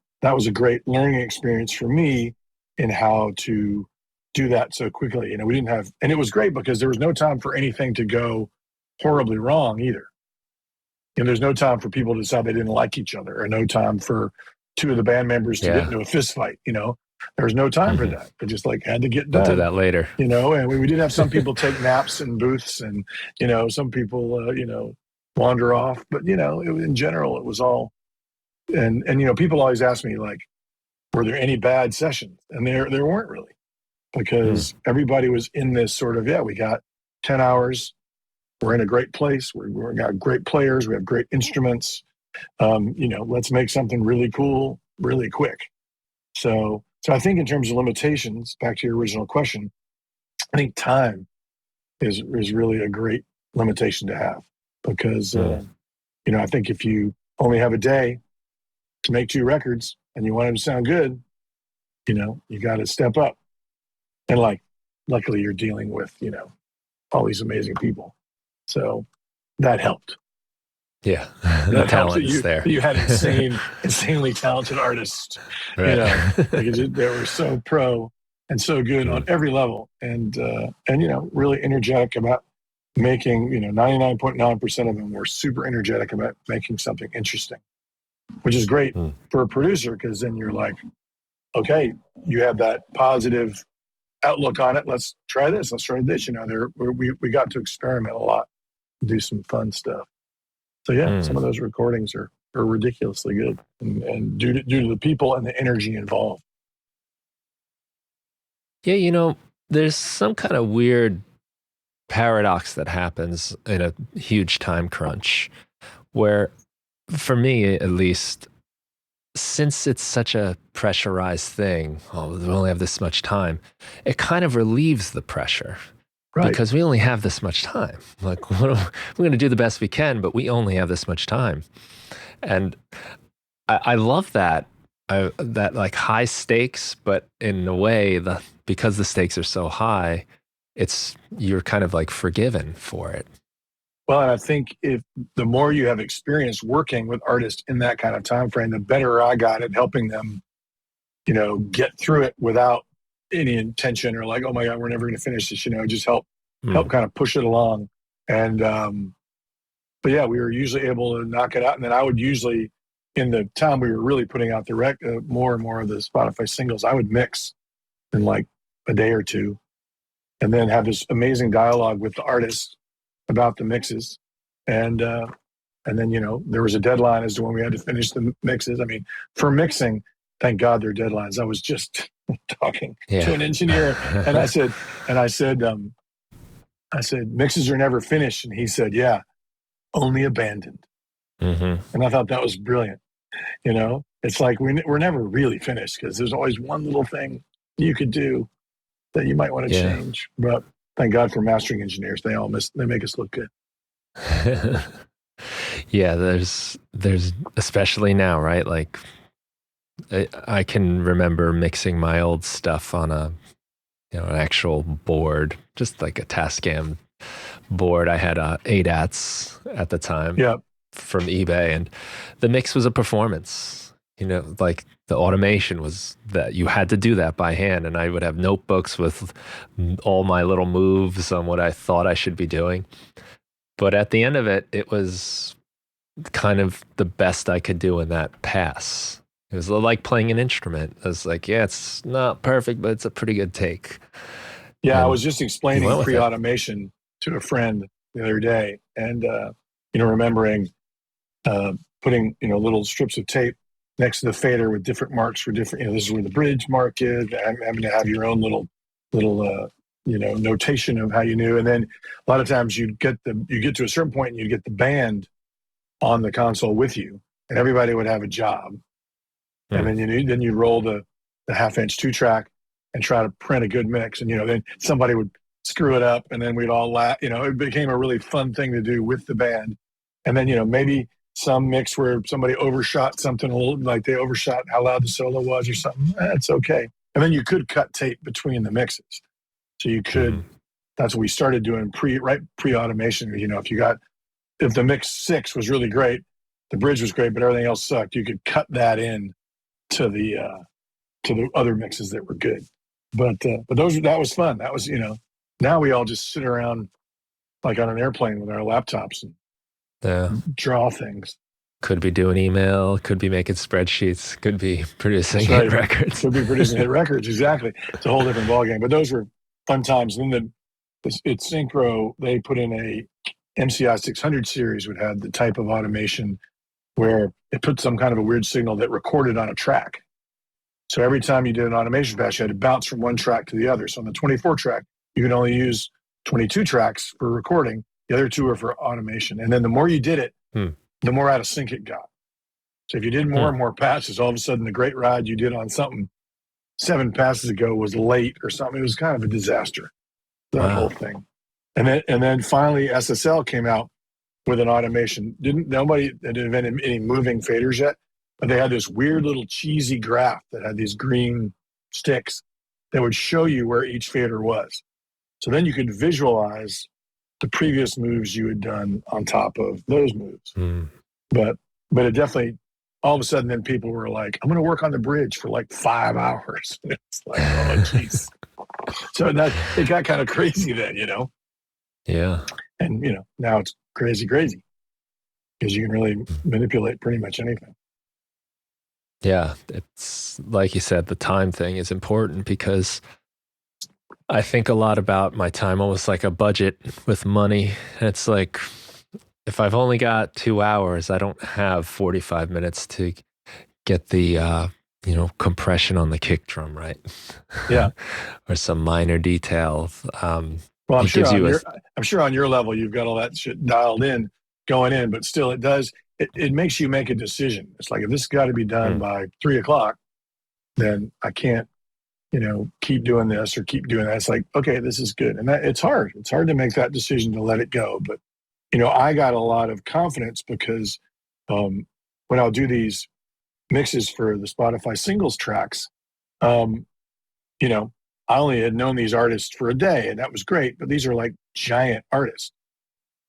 great learning experience for me in how to do that so quickly. We didn't have, and it was great because there was no time for anything to go horribly wrong either. There's no time for people to decide they didn't like each other, or no time for two of the band members to get into a fist fight. There was no time for that. They just had to get done. We'll do that later. And we did have some people take naps in booths, and some people wander off. But in general, it was all. And people always ask me were there any bad sessions? And there weren't really, because everybody was in this sort of we got 10 hours. We're in a great place. We got great players. We have great instruments. Let's make something really cool, really quick. So I think in terms of limitations, back to your original question, I think time is really a great limitation to have, because, I think if you only have a day to make 2 records and you want them to sound good, you got to step up. And luckily you're dealing with, all these amazing people. So that helped. Yeah, the talent is there. You had insanely talented artists, right. Because they were so pro and so good on every level, and really energetic about making. 99.9% of them were super energetic about making something interesting, which is great for a producer, because then you're like, okay, you have that positive outlook on it. Let's try this. Let's try this. We got to experiment a lot, do some fun stuff. So some of those recordings are ridiculously good, and due to the people and the energy involved. Yeah, there's some kind of weird paradox that happens in a huge time crunch, where, for me at least, since it's such a pressurized thing, we only have this much time, it kind of relieves the pressure. Right. because we only have this much time. Like, we're going to do the best we can, but we only have this much time. And I love that. That like high stakes, but in a way, because the stakes are so high, you're kind of like forgiven for it. Well, and I think if the more you have experience working with artists in that kind of time frame, the better I got at helping them, get through it without any intention or like, oh my God, we're never going to finish this. Just help kind of push it along. And but yeah, we were usually able to knock it out, and then I would usually, in the time we were really putting out the more and more of the Spotify singles, I would mix in like a day or two, and then have this amazing dialogue with the artist about the mixes, and then there was a deadline as to when we had to finish the mixes. I mean, for mixing, thank God there are deadlines. I was just talking to an engineer, and I said, mixes are never finished, and he said, yeah, only abandoned. And I thought that was brilliant. It's like we're never really finished because there's always one little thing you could do that you might want to change. But thank God for mastering engineers. They make us look good. Yeah, there's especially now, right? Like I can remember mixing my old stuff on an actual board, just like a Tascam board. I had 8-ats at the time. Yeah. From eBay, and the mix was a performance. Like the automation was that you had to do that by hand, and I would have notebooks with all my little moves on what I thought I should be doing. But at the end of it, it was kind of the best I could do in that pass. It was like playing an instrument. I was like, yeah, it's not perfect, but it's a pretty good take. Yeah, I was just explaining pre-automation to a friend the other day, and remembering putting little strips of tape next to the fader with different marks for different. This is where the bridge mark is. Having to have your own little notation of how you knew. And then a lot of times you get to a certain point and you get the band on the console with you, and everybody would have a job. And then you roll the 1/2-inch 2-track and try to print a good mix. And then somebody would screw it up, and then we'd all laugh. It became a really fun thing to do with the band. And then, maybe some mix where somebody overshot something a little, like they overshot how loud the solo was or something. That's okay. And then you could cut tape between the mixes. So you could, that's what we started doing pre-automation. If the mix 6 was really great, the bridge was great, but everything else sucked, you could cut that in to the other mixes that were good. But that was fun. That was, now we all just sit around like on an airplane with our laptops and draw things. Could be doing email, could be making spreadsheets, could be producing hit records. Could be producing hit records, exactly. It's a whole different ballgame. But those were fun times. And then at Synchro, they put in a MCI 600 series, which had the type of automation where it put some kind of a weird signal that recorded on a track. So every time you did an automation pass, you had to bounce from one track to the other. So on the 24 track, you could only use 22 tracks for recording. The other 2 are for automation. And then the more you did it, the more out of sync it got. So if you did more and more passes, all of a sudden the great ride you did on something 7 passes ago was late or something. It was kind of a disaster, that whole thing. And then finally SSL came out with an automation. Nobody had invented any moving faders yet, but they had this weird little cheesy graph that had these green sticks that would show you where each fader was. So then you could visualize the previous moves you had done on top of those moves. But it definitely, all of a sudden, then people were like, I'm going to work on the bridge for like 5 hours. It's like, oh, geez. So it got kind of crazy then, Yeah. And, now it's crazy because you can really manipulate pretty much anything. Yeah. It's like you said, the time thing is important because I think a lot about my time almost like a budget with money. It's like, if I've only got 2 hours, I don't have 45 minutes to get the, compression on the kick drum, right? Yeah. Or some minor detail. Well, I'm sure on your level, you've got all that shit dialed in, going in, but still it makes you make a decision. It's like, if this has got to be done by 3:00, then I can't keep doing this or keep doing that. It's like, okay, this is good. And it's hard. It's hard to make that decision to let it go. But, I got a lot of confidence because when I'll do these mixes for the Spotify singles tracks, I only had known these artists for a day, and that was great. But these are like giant artists.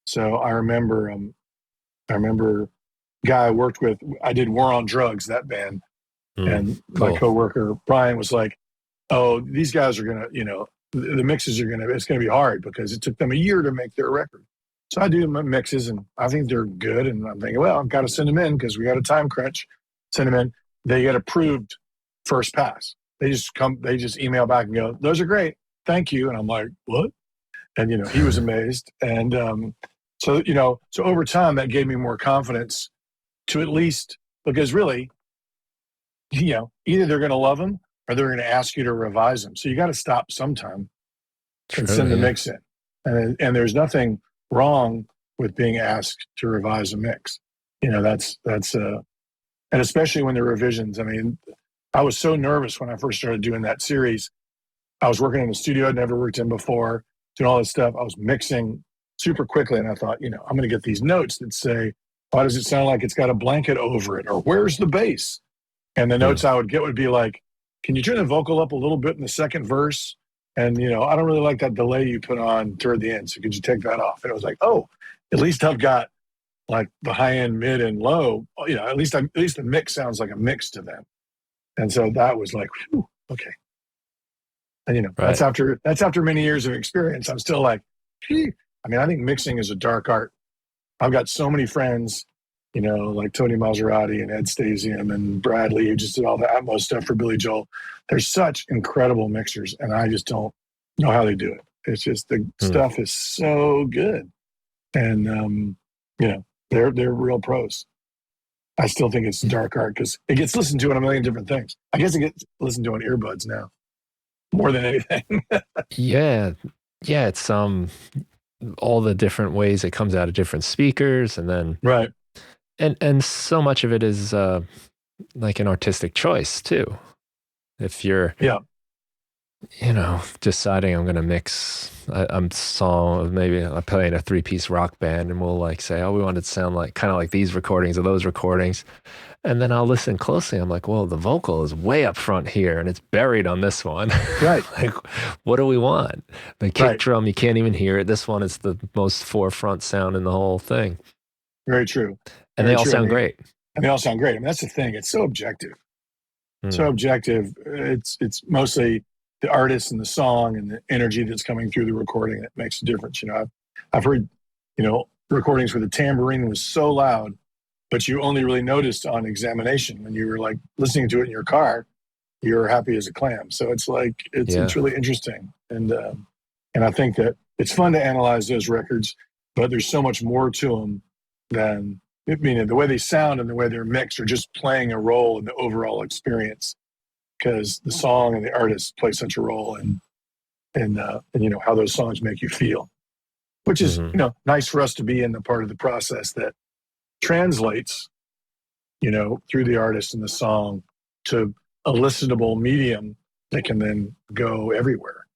So I remember a guy I worked with. I did War on Drugs, that band, and cool. my coworker Brian was like, "Oh, these guys are gonna, the mixes are gonna. It's gonna be hard because it took them a year to make their record." So I do my mixes, and I think they're good. And I'm thinking, well, I've got to send them in because we got a time crunch. Send them in. They get approved first pass. They just email back and go, "Those are great, thank you." And I'm like, "What?" And he was amazed. And so over time that gave me more confidence to at least, because really, either they're going to love them or they're going to ask you to revise them. So you got to stop sometime and send the mix in. And there's nothing wrong with being asked to revise a mix. That's and especially when there are revisions. I mean, I was so nervous when I first started doing that series. I was working in a studio I'd never worked in before, doing all this stuff. I was mixing super quickly, and I thought, I'm going to get these notes that say, why does it sound like it's got a blanket over it? Or where's the bass? And the notes I would get would be like, can you turn the vocal up a little bit in the second verse? And, I don't really like that delay you put on toward the end. So could you take that off? And it was like, oh, at least I've got like the high end, mid, and low. At least the mix sounds like a mix to them. And so that was like, whew, okay. And that's after many years of experience. I'm still like, I think mixing is a dark art. I've got so many friends, like Tony Maserati and Ed Stasium and Bradley, who just did all the Atmos stuff for Billy Joel. They're such incredible mixers, and I just don't know how they do it. It's just the stuff is so good, and they're real pros. I still think it's dark art because it gets listened to in a million different things. I guess it gets listened to on earbuds now more than anything. Yeah, it's all the different ways it comes out of different speakers, and then right. And so much of it is like an artistic choice too. If you're deciding I'm going to mix maybe I play in a 3-piece rock band, and we'll like say, oh, we want it to sound like kind of like these recordings or those recordings. And then I'll listen closely. I'm like, well, the vocal is way up front here and it's buried on this one. Right. Like, what do we want? The kick drum, you can't even hear it. This one is the most forefront sound in the whole thing. Very true. And they all sound great. And they all sound great. I mean, that's the thing. It's so objective. So objective. It's mostly the artist and the song and the energy that's coming through the recording that makes a difference. I've heard, recordings where the tambourine was so loud, but you only really noticed on examination when you were like listening to it in your car, you're happy as a clam. So it's like, it's really interesting. And I think that it's fun to analyze those records, but there's so much more to them than, the way they sound and the way they're mixed are just playing a role in the overall experience, because the song and the artist play such a role in how those songs make you feel, which is, nice for us to be in the part of the process that translates, through the artist and the song to a listenable medium that can then go everywhere.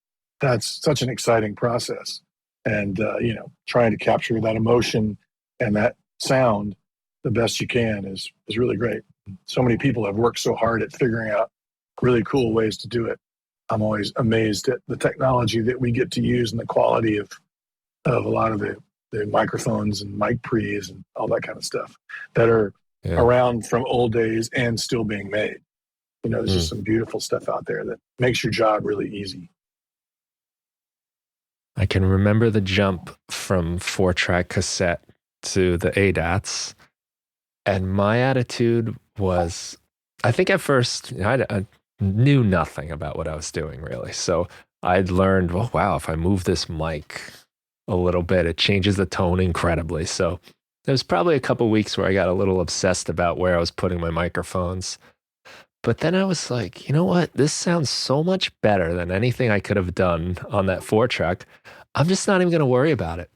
That's such an exciting process. And, trying to capture that emotion and that sound the best you can is really great. So many people have worked so hard at figuring out really cool ways to do it. I'm always amazed at the technology that we get to use and the quality of a lot of the microphones and mic pre's and all that kind of stuff that are around from old days and still being made. There's just some beautiful stuff out there that makes your job really easy. I can remember the jump from 4-track cassette to the ADATs. And my attitude was, I think at first, I knew nothing about what I was doing really. So I'd learned, oh, wow, if I move this mic a little bit, it changes the tone incredibly. So there was probably a couple weeks where I got a little obsessed about where I was putting my microphones. But then I was like, you know what? This sounds so much better than anything I could have done on that 4-track. I'm just not even going to worry about it.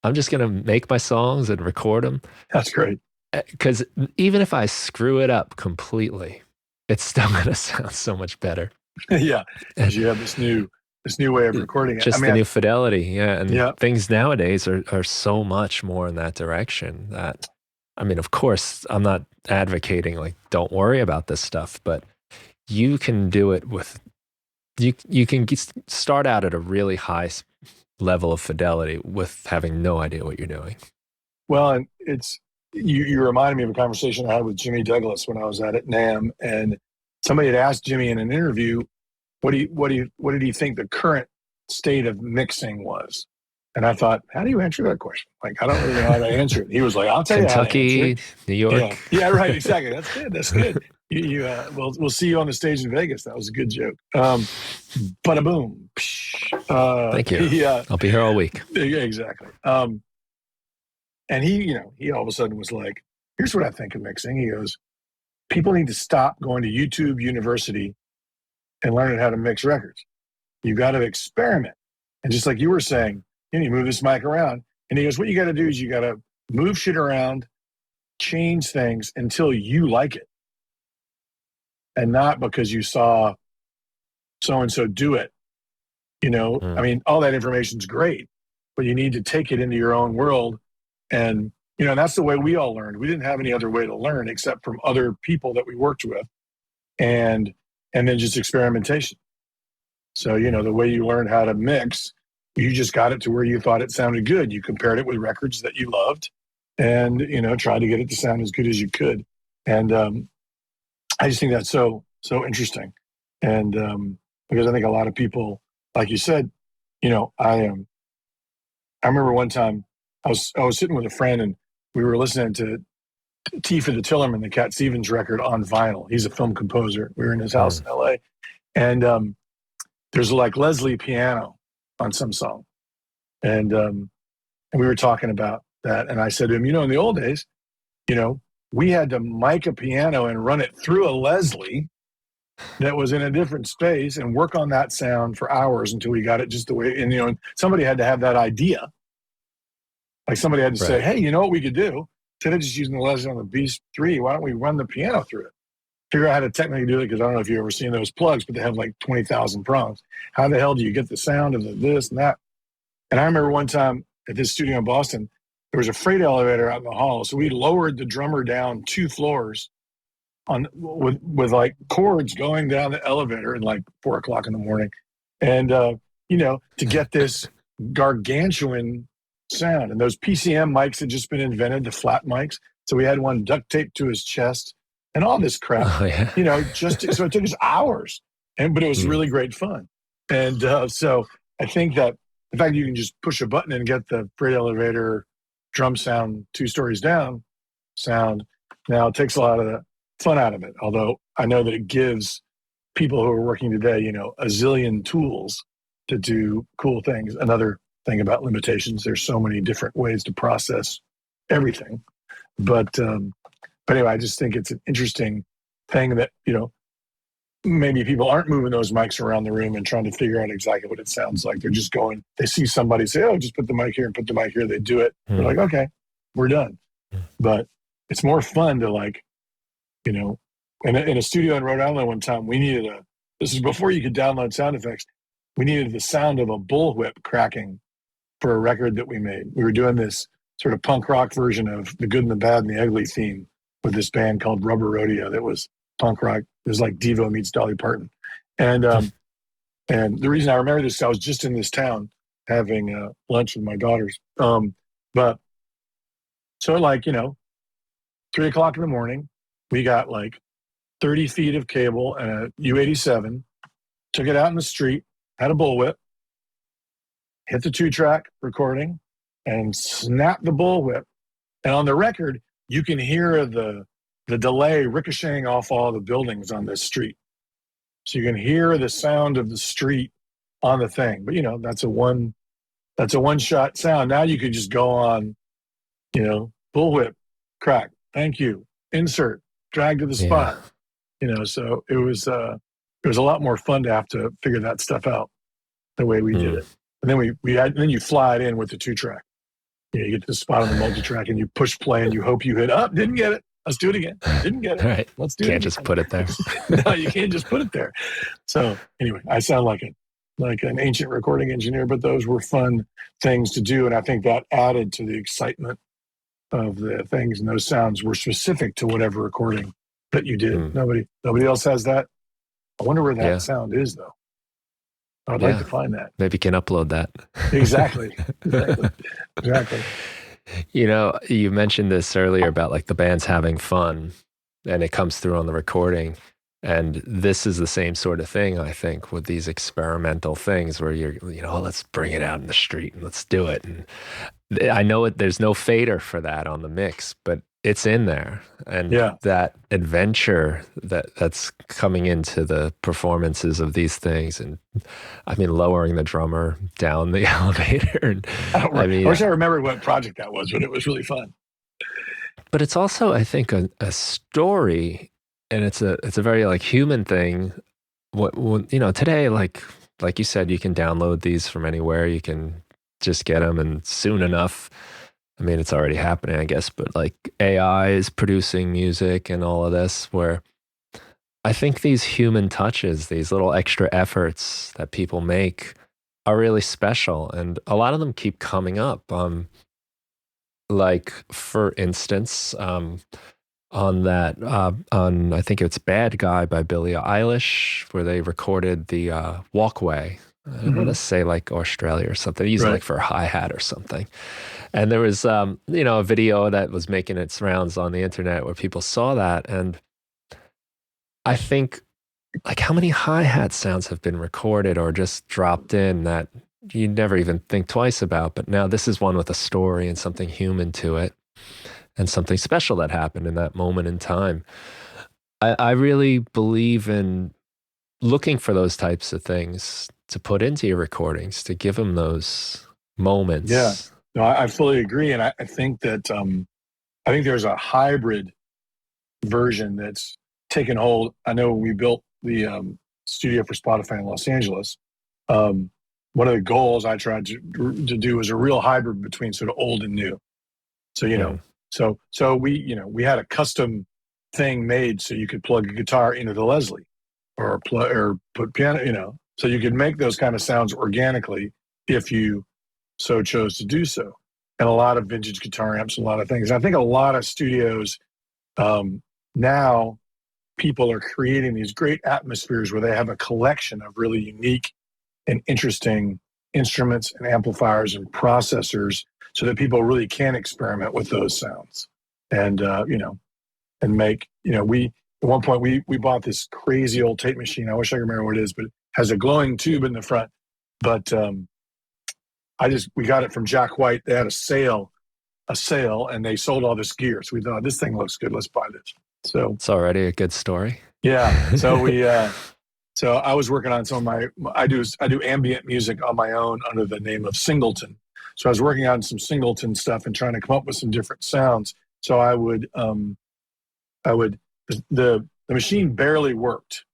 I'm just going to make my songs and record them. That's great. Because even if I screw it up completely, it's still going to sound so much better. Yeah, because you have this new way of recording it. Just the new fidelity. Yeah. And yeah, things nowadays are so much more in that direction that, I mean, of course, I'm not advocating like, don't worry about this stuff, but you can do it with, you can start out at a really high level of fidelity with having no idea what you're doing. well, and it's, you reminded me of a conversation I had with Jimmy Douglas when I was at NAMM, and somebody had asked Jimmy in an interview, what did he think the current state of mixing was? And I thought, how do you answer that question? Like, I don't really know how to answer it. He was like, I'll tell Kentucky, you how to answer it. New York. Yeah, right, exactly. That's good. That's good. We'll see you on the stage in Vegas. That was a good joke. Bada boom. Thank you. Yeah, I'll be here all week. Yeah, exactly. And he all of a sudden was like, here's what I think of mixing. He goes, people need to stop going to YouTube University and learning how to mix records. You got to experiment. And just like you were saying, you move this mic around. And he goes, what you got to do is you got to move shit around, change things until you like it. And not because you saw so-and-so do it. I mean, all that information's great, but you need to take it into your own world. And, that's the way we all learned. We didn't have any other way to learn except from other people that we worked with and then just experimentation. So, the way you learned how to mix, you just got it to where you thought it sounded good. You compared it with records that you loved and, tried to get it to sound as good as you could. And I just think that's so interesting. And because I think a lot of people, like you said, I remember one time I was sitting with a friend and we were listening to T for the Tillerman, the Cat Stevens record on vinyl. He's a film composer. We were in his house in LA. And there's like Leslie piano on some song. And we were talking about that. And I said to him, in the old days, we had to mic a piano and run it through a Leslie that was in a different space and work on that sound for hours until we got it just the way. And, somebody had to have that idea. Like somebody had to say, hey, you know what we could do? Instead of just using the Leslie on the Beast 3, why don't we run the piano through it? Figure out how to technically do it, because I don't know if you've ever seen those plugs, but they have like 20,000 prongs. How the hell do you get the sound of the this and that? And I remember one time at this studio in Boston, there was a freight elevator out in the hall. So we lowered the drummer down 2 floors with like cords going down the elevator at like 4 o'clock in the morning. And, to get this gargantuan sound. And those PCM mics had just been invented, the flat mics. So we had one duct taped to his chest and all this crap, so it took us hours, but it was really great fun. And so I think that the fact that you can just push a button and get the freight elevator drum sound 2 stories down sound now takes a lot of the fun out of it. Although I know that it gives people who are working today, a zillion tools to do cool things. Another thing about limitations, there's so many different ways to process everything. But anyway, I just think it's an interesting thing that, maybe people aren't moving those mics around the room and trying to figure out exactly what it sounds like. They're just going, they see somebody say, oh, just put the mic here and put the mic here. They do it. They're like, okay, we're done. But it's more fun to like, in a studio in Rhode Island one time, we needed this is before you could download sound effects. We needed the sound of a bullwhip cracking for a record that we made. We were doing this sort of punk rock version of The Good and the Bad and the Ugly theme with this band called Rubber Rodeo that was punk rock. It was like Devo meets Dolly Parton. And the reason I remember this, I was just in this town having lunch with my daughters. But so like, 3 o'clock in the morning, we got like 30 feet of cable and a U-87, took it out in the street, had a bullwhip, hit the 2-track recording, and snapped the bullwhip. And on the record, you can hear the delay ricocheting off all the buildings on this street. So you can hear the sound of the street on the thing. But, that's a one-shot sound. Now you could just go on, bullwhip, crack, thank you, insert, drag to the spot. So it was a lot more fun to have to figure that stuff out the way we did it. And then then you fly it in with the 2-track. You get to the spot on the multi-track and you push play and you hope you hit up. Didn't get it. Let's do it again. Didn't get it. All right. Let's do it. Can't just put it there. No, you can't just put it there. So anyway, I sound like an ancient recording engineer, but those were fun things to do. And I think that added to the excitement of the things, and those sounds were specific to whatever recording that you did. Nobody else has that. I wonder where that sound is, though. I'd like to find that. Maybe you can upload that. Exactly. You know, you mentioned this earlier about like the band's having fun, and it comes through on the recording. And this is the same sort of thing, I think, with these experimental things where let's bring it out in the street and let's do it. And I know there's no fader for that on the mix, but it's in there. And that adventure that's coming into the performances of these things. And I mean, lowering the drummer down the elevator. And, I wish I remembered what project that was, but it was really fun. But it's also, I think, a story. And it's a very like human thing. What today, like you said, you can download these from anywhere. You can just get them, and soon enough, I mean, it's already happening, I guess. But like AI is producing music and all of this, where I think these human touches, these little extra efforts that people make, are really special, and a lot of them keep coming up. Like for instance. On I think it's Bad Guy by Billie Eilish, where they recorded the walkway. I want to say like Australia or something. They used it like for a hi-hat or something. And there was, a video that was making its rounds on the internet where people saw that. And I think like how many hi-hat sounds have been recorded or just dropped in that you never even think twice about. But now this is one with a story and something human to it. And something special that happened in that moment in time. I really believe in looking for those types of things to put into your recordings, to give them those moments. Yeah, no, I fully agree. And I think that I think there's a hybrid version that's taken hold. I know when we built the studio for Spotify in Los Angeles, one of the goals I tried to do was a real hybrid between sort of old and new. So, So we had a custom thing made so you could plug a guitar into the Leslie or put piano, so you could make those kind of sounds organically if you so chose to do so. And a lot of vintage guitar amps, a lot of things. I think a lot of studios now, people are creating these great atmospheres where they have a collection of really unique and interesting instruments and amplifiers and processors, so that people really can experiment with those sounds. And, and make, we, at one point we bought this crazy old tape machine. I wish I could remember what it is, but it has a glowing tube in the front. But we got it from Jack White. They had a sale, and they sold all this gear. So we thought, this thing looks good. Let's buy this. So it's already a good story. Yeah. So so I was working on some of I do ambient music on my own under the name of Singleton. So I was working on some Singleton stuff and trying to come up with some different sounds. So the machine barely worked,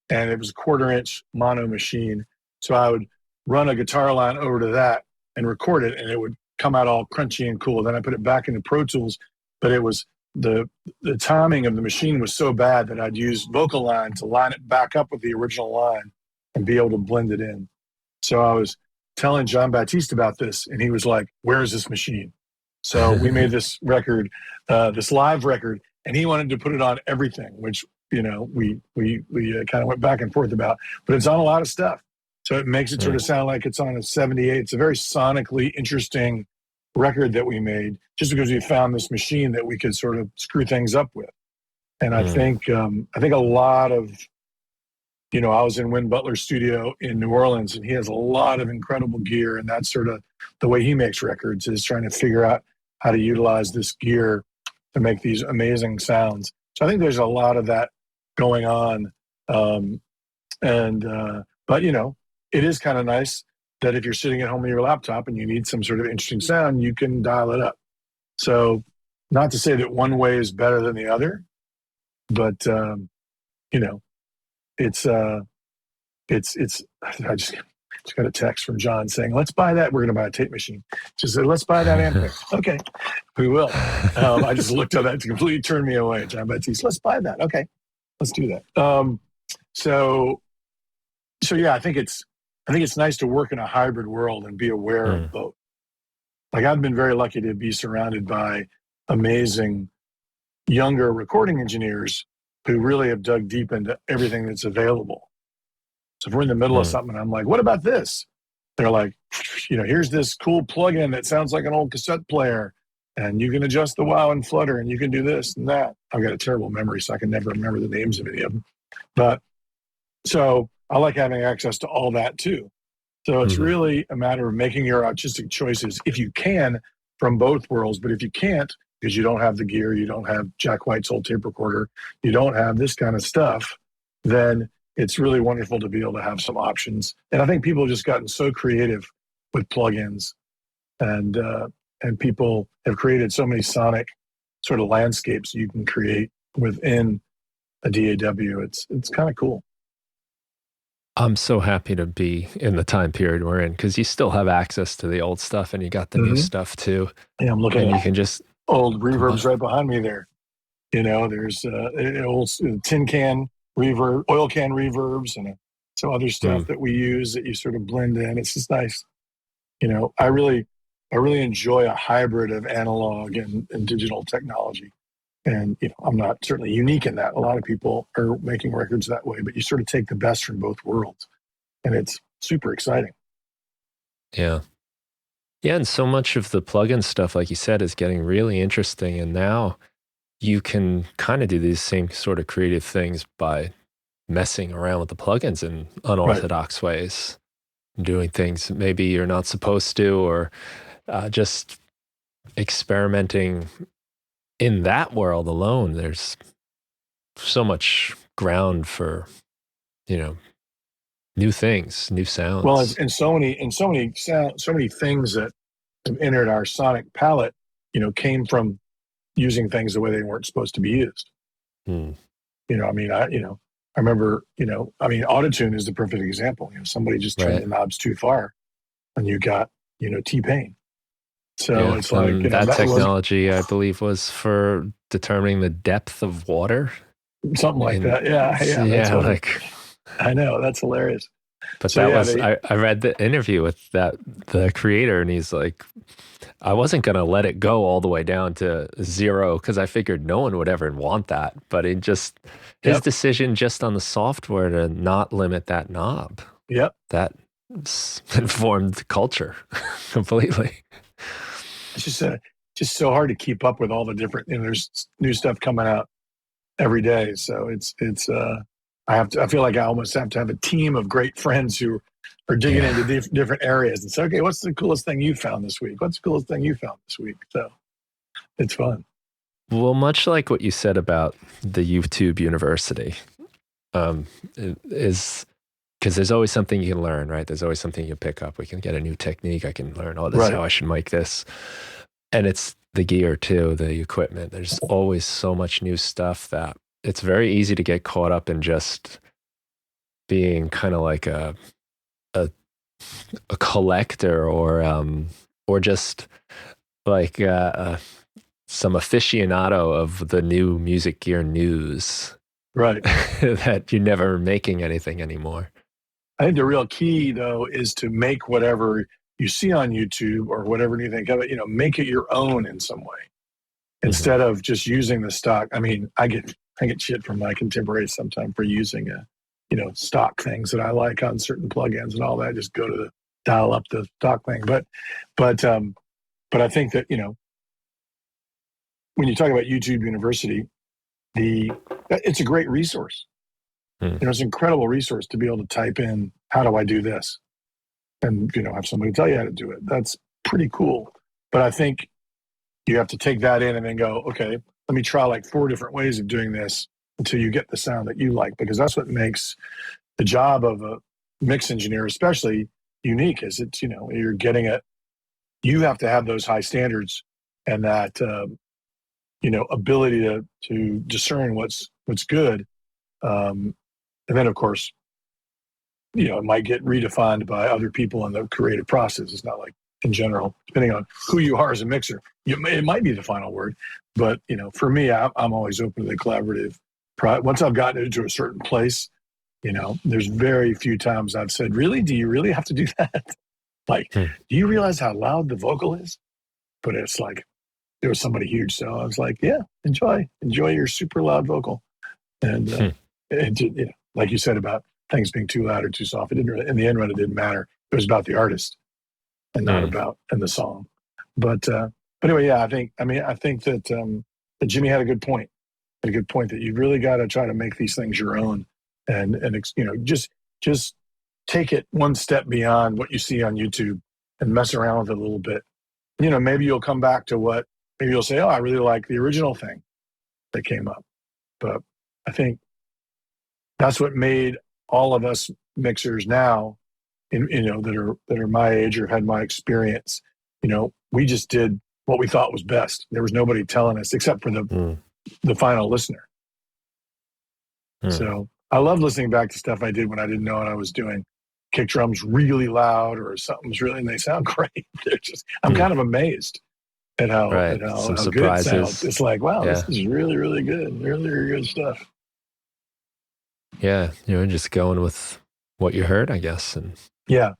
and it was a 1/4-inch mono machine. So I would run a guitar line over to that and record it, and it would come out all crunchy and cool. Then I put it back into Pro Tools, but it was the timing of the machine was so bad that I'd use vocal line to line it back up with the original line and be able to blend it in. So I was telling John Baptiste about this, and he was like, "Where is this machine?" So we made this record, this live record, and he wanted to put it on everything, which we kind of went back and forth about. But it's on a lot of stuff, so it makes it sort of sound like it's on a 78. It's a very sonically interesting record that we made, just because we found this machine that we could sort of screw things up with. And I think a lot of, I was in Win Butler's studio in New Orleans, and he has a lot of incredible gear, and that's sort of the way he makes records, is trying to figure out how to utilize this gear to make these amazing sounds. So I think there's a lot of that going on. But it is kind of nice that if you're sitting at home with your laptop and you need some sort of interesting sound, you can dial it up. So not to say that one way is better than the other, but Just got a text from John saying, let's buy that. We're going to buy a tape machine. She said, let's buy that amp. Okay, we will. I just looked at that to completely turn me away. John Baptiste, let's buy that. Okay, let's do that. So yeah, I think it's nice to work in a hybrid world and be aware of both. Like, I've been very lucky to be surrounded by amazing younger recording engineers who really have dug deep into everything that's available. So if we're in the middle of something, I'm like, what about this? They're like, here's this cool plugin that sounds like an old cassette player, and you can adjust the wow and flutter, and you can do this and that. I've got a terrible memory, so I can never remember the names of any of them. But so I like having access to all that too. So it's really a matter of making your artistic choices, if you can, from both worlds. But if you can't, because you don't have the gear, you don't have Jack White's old tape recorder, you don't have this kind of stuff, then it's really wonderful to be able to have some options. And I think people have just gotten so creative with plugins, and people have created so many sonic sort of landscapes you can create within a DAW. It's kind of cool. I'm so happy to be in the time period we're in, because you still have access to the old stuff and you got the new stuff too. Yeah, I'm looking and at you can just old reverbs right behind me there. There's old tin can reverb, oil can reverbs, and some other stuff that we use that you sort of blend in. It's just nice. I really enjoy a hybrid of analog and digital technology. And, I'm not certainly unique in that. A lot of people are making records that way, but you sort of take the best from both worlds, and it's super exciting. Yeah. Yeah. And so much of the plugin stuff, like you said, is getting really interesting. And now you can kind of do these same sort of creative things by messing around with the plugins in unorthodox ways, doing things maybe you're not supposed to, or just experimenting in that world alone. There's so much ground for, new things, new sounds. Well, and so many things that have entered our sonic palette, came from using things the way they weren't supposed to be used. I remember, Autotune is the perfect example. Somebody just turned the knobs too far, and you got, T-Pain. So it's like, that technology, I believe, was for determining the depth of water. Something like that. Yeah. I know, that's hilarious. But so, I read the interview with the creator, and he's like, I wasn't going to let it go all the way down to 0, because I figured no one would ever want that. But his decision just on the software to not limit that knob. Yep. That informed the culture completely. It's just so hard to keep up with all the different, there's new stuff coming out every day. So I feel like I almost have to have a team of great friends who are digging into different areas and say, okay, what's the coolest thing you found this week? What's the coolest thing you found this week? So it's fun. Well, much like what you said about the YouTube University, is because there's always something you can learn, right? There's always something you pick up. We can get a new technique. I can learn, this is how I should mic this. And it's the gear too, the equipment. There's always so much new stuff that it's very easy to get caught up in just being kind of like a collector, or just like some aficionado of the new music gear news. Right. That you're never making anything anymore. I think the real key, though, is to make whatever you see on YouTube or whatever you think of it, make it your own in some way, instead of just using the stock. I mean, I get shit from my contemporaries sometimes for using stock things that I like on certain plugins and all that. Just go to dial up the stock thing. But I think that, when you talk about YouTube University, it's a great resource. It's an incredible resource to be able to type in, how do I do this? And, have somebody tell you how to do it. That's pretty cool. But I think you have to take that in and then go, okay, let me try like 4 different ways of doing this until you get the sound that you like, because that's what makes the job of a mix engineer especially unique, is it's, you're getting it. You have to have those high standards and that, ability to discern what's good. And then, of course, it might get redefined by other people in the creative process. It's not like in general, depending on who you are as a mixer, it might be the final word. But, for me, I'm always open to the collaborative. Once I've gotten into a certain place, there's very few times I've said, really, do you really have to do that? Like, do you realize how loud the vocal is? But it's like, there was somebody huge. So I was like, yeah, enjoy your super loud vocal. And, like you said about things being too loud or too soft, it didn't really, in the end run, it didn't matter. It was about the artist and not about and the song. But anyway, yeah, I think that Jimmy had a good point. That you really got to try to make these things your own, and just take it one step beyond what you see on YouTube and mess around with it a little bit. Maybe you'll come back to maybe you'll say, oh, I really like the original thing that came up. But I think that's what made all of us mixers now, that are my age or had my experience. We just did what we thought was best. There was nobody telling us except for the final listener. So I love listening back to stuff I did when I didn't know what I was doing. Kick drums really loud or something's really, and they sound great. I'm kind of amazed at how good it sounds. It's like, wow, this is really, really good. Really, really good stuff. Yeah, just going with what you heard, I guess. And yeah,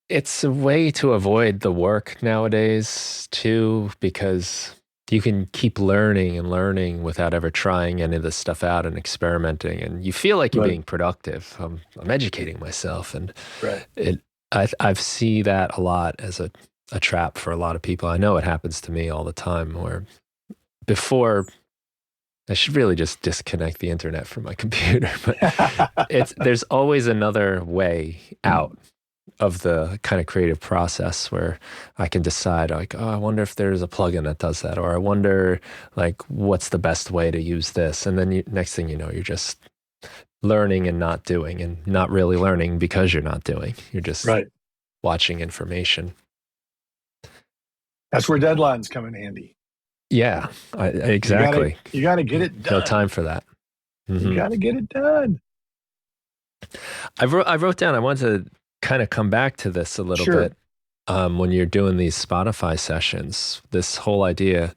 it's a way to avoid the work nowadays too, because you can keep learning and learning without ever trying any of this stuff out and experimenting, and you feel like you're being productive. I'm educating myself, and I've seen that a lot as a trap for a lot of people. I know it happens to me all the time, where before I should really just disconnect the internet from my computer, but there's always another way out of the kind of creative process where I can decide, like, oh, I wonder if there's a plugin that does that, or I wonder, like, what's the best way to use this? And then next thing you know, you're just learning and not doing, and not really learning because you're not doing. You're just watching information. That's where deadlines come in handy. Yeah, exactly. You got to get it done. No time for that. You got to get it done. I wrote down, I wanted to kind of come back to this a little bit when you're doing these Spotify sessions, this whole idea,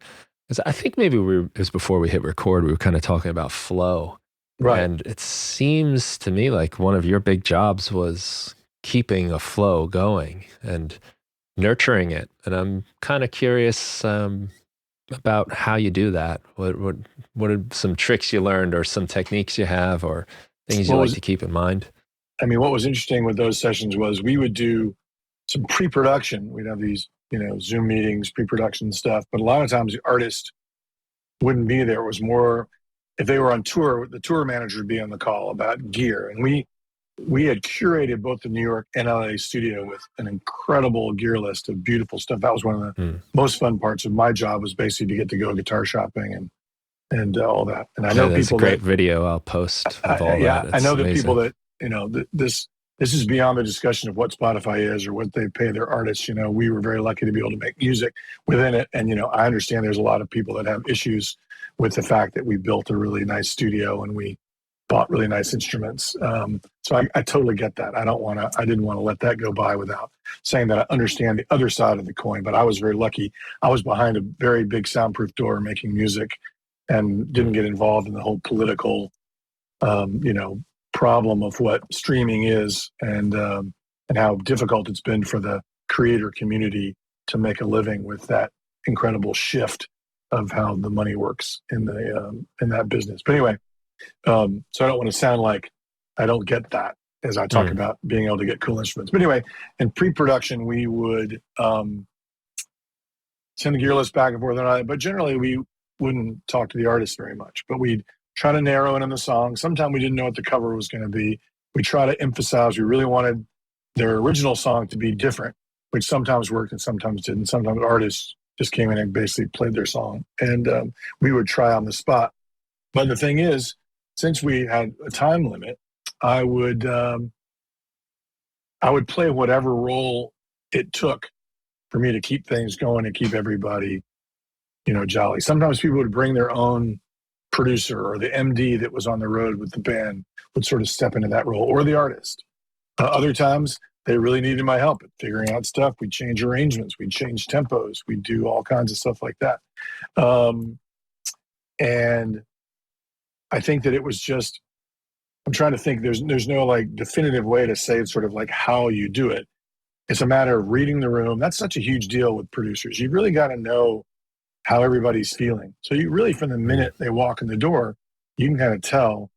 because I think maybe it was before we hit record, we were kind of talking about flow. Right. And it seems to me like one of your big jobs was keeping a flow going and nurturing it. And I'm kind of curious about how you do that. What are some tricks you learned, or some techniques you have, or things you like to keep in mind? I mean, what was interesting with those sessions was we would do some pre-production. We'd have these, Zoom meetings, pre-production stuff. But a lot of times the artist wouldn't be there. It was more, if they were on tour, the tour manager would be on the call about gear. And we had curated both the New York and LA studio with an incredible gear list of beautiful stuff. That was one of the most fun parts of my job, was basically to get to go guitar shopping and all that. And I know people, a great video I'll post of all that. I know that people that, this is beyond the discussion of what Spotify is or what they pay their artists. We were very lucky to be able to make music within it. And, I understand there's a lot of people that have issues with the fact that we built a really nice studio and we bought really nice instruments. So I totally get that. I didn't want to let that go by without saying that I understand the other side of the coin, but I was very lucky. I was behind a very big soundproof door making music and didn't get involved in the whole political, problem of what streaming is and how difficult it's been for the creator community to make a living with that incredible shift of how the money works in that business. But anyway, so I don't want to sound like I don't get that as I talk about being able to get cool instruments. But anyway, in pre-production, we would send the gear list back and forth, but generally we wouldn't talk to the artist very much. But we'd try to narrow in on the song. Sometimes we didn't know what the cover was going to be. We try to emphasize, we really wanted their original song to be different, which sometimes worked and sometimes didn't. Sometimes artists just came in and basically played their song. And we would try on the spot. But the thing is, since we had a time limit, I would play whatever role it took for me to keep things going and keep everybody, jolly. Sometimes people would bring their own producer or the MD that was on the road with the band would sort of step into that role, or the artist. Other times, they really needed my help at figuring out stuff. We'd change arrangements. We'd change tempos. We'd do all kinds of stuff like that. And I think that it was just, I'm trying to think, there's no like definitive way to say it's sort of like how you do it. It's a matter of reading the room. That's such a huge deal with producers. You really got to know how everybody's feeling. So you really, from the minute they walk in the door, you can kind of tell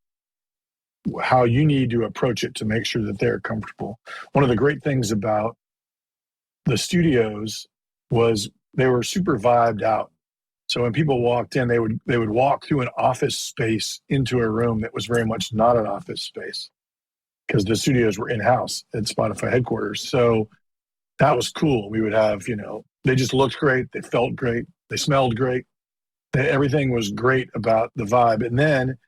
how you need to approach it to make sure that they're comfortable. One of the great things about the studios was they were super vibed out. So when people walked in, they would walk through an office space into a room that was very much not an office space, because the studios were in-house at Spotify headquarters. So that was cool. We would have, they just looked great. They felt great. They smelled great. Everything was great about the vibe. And then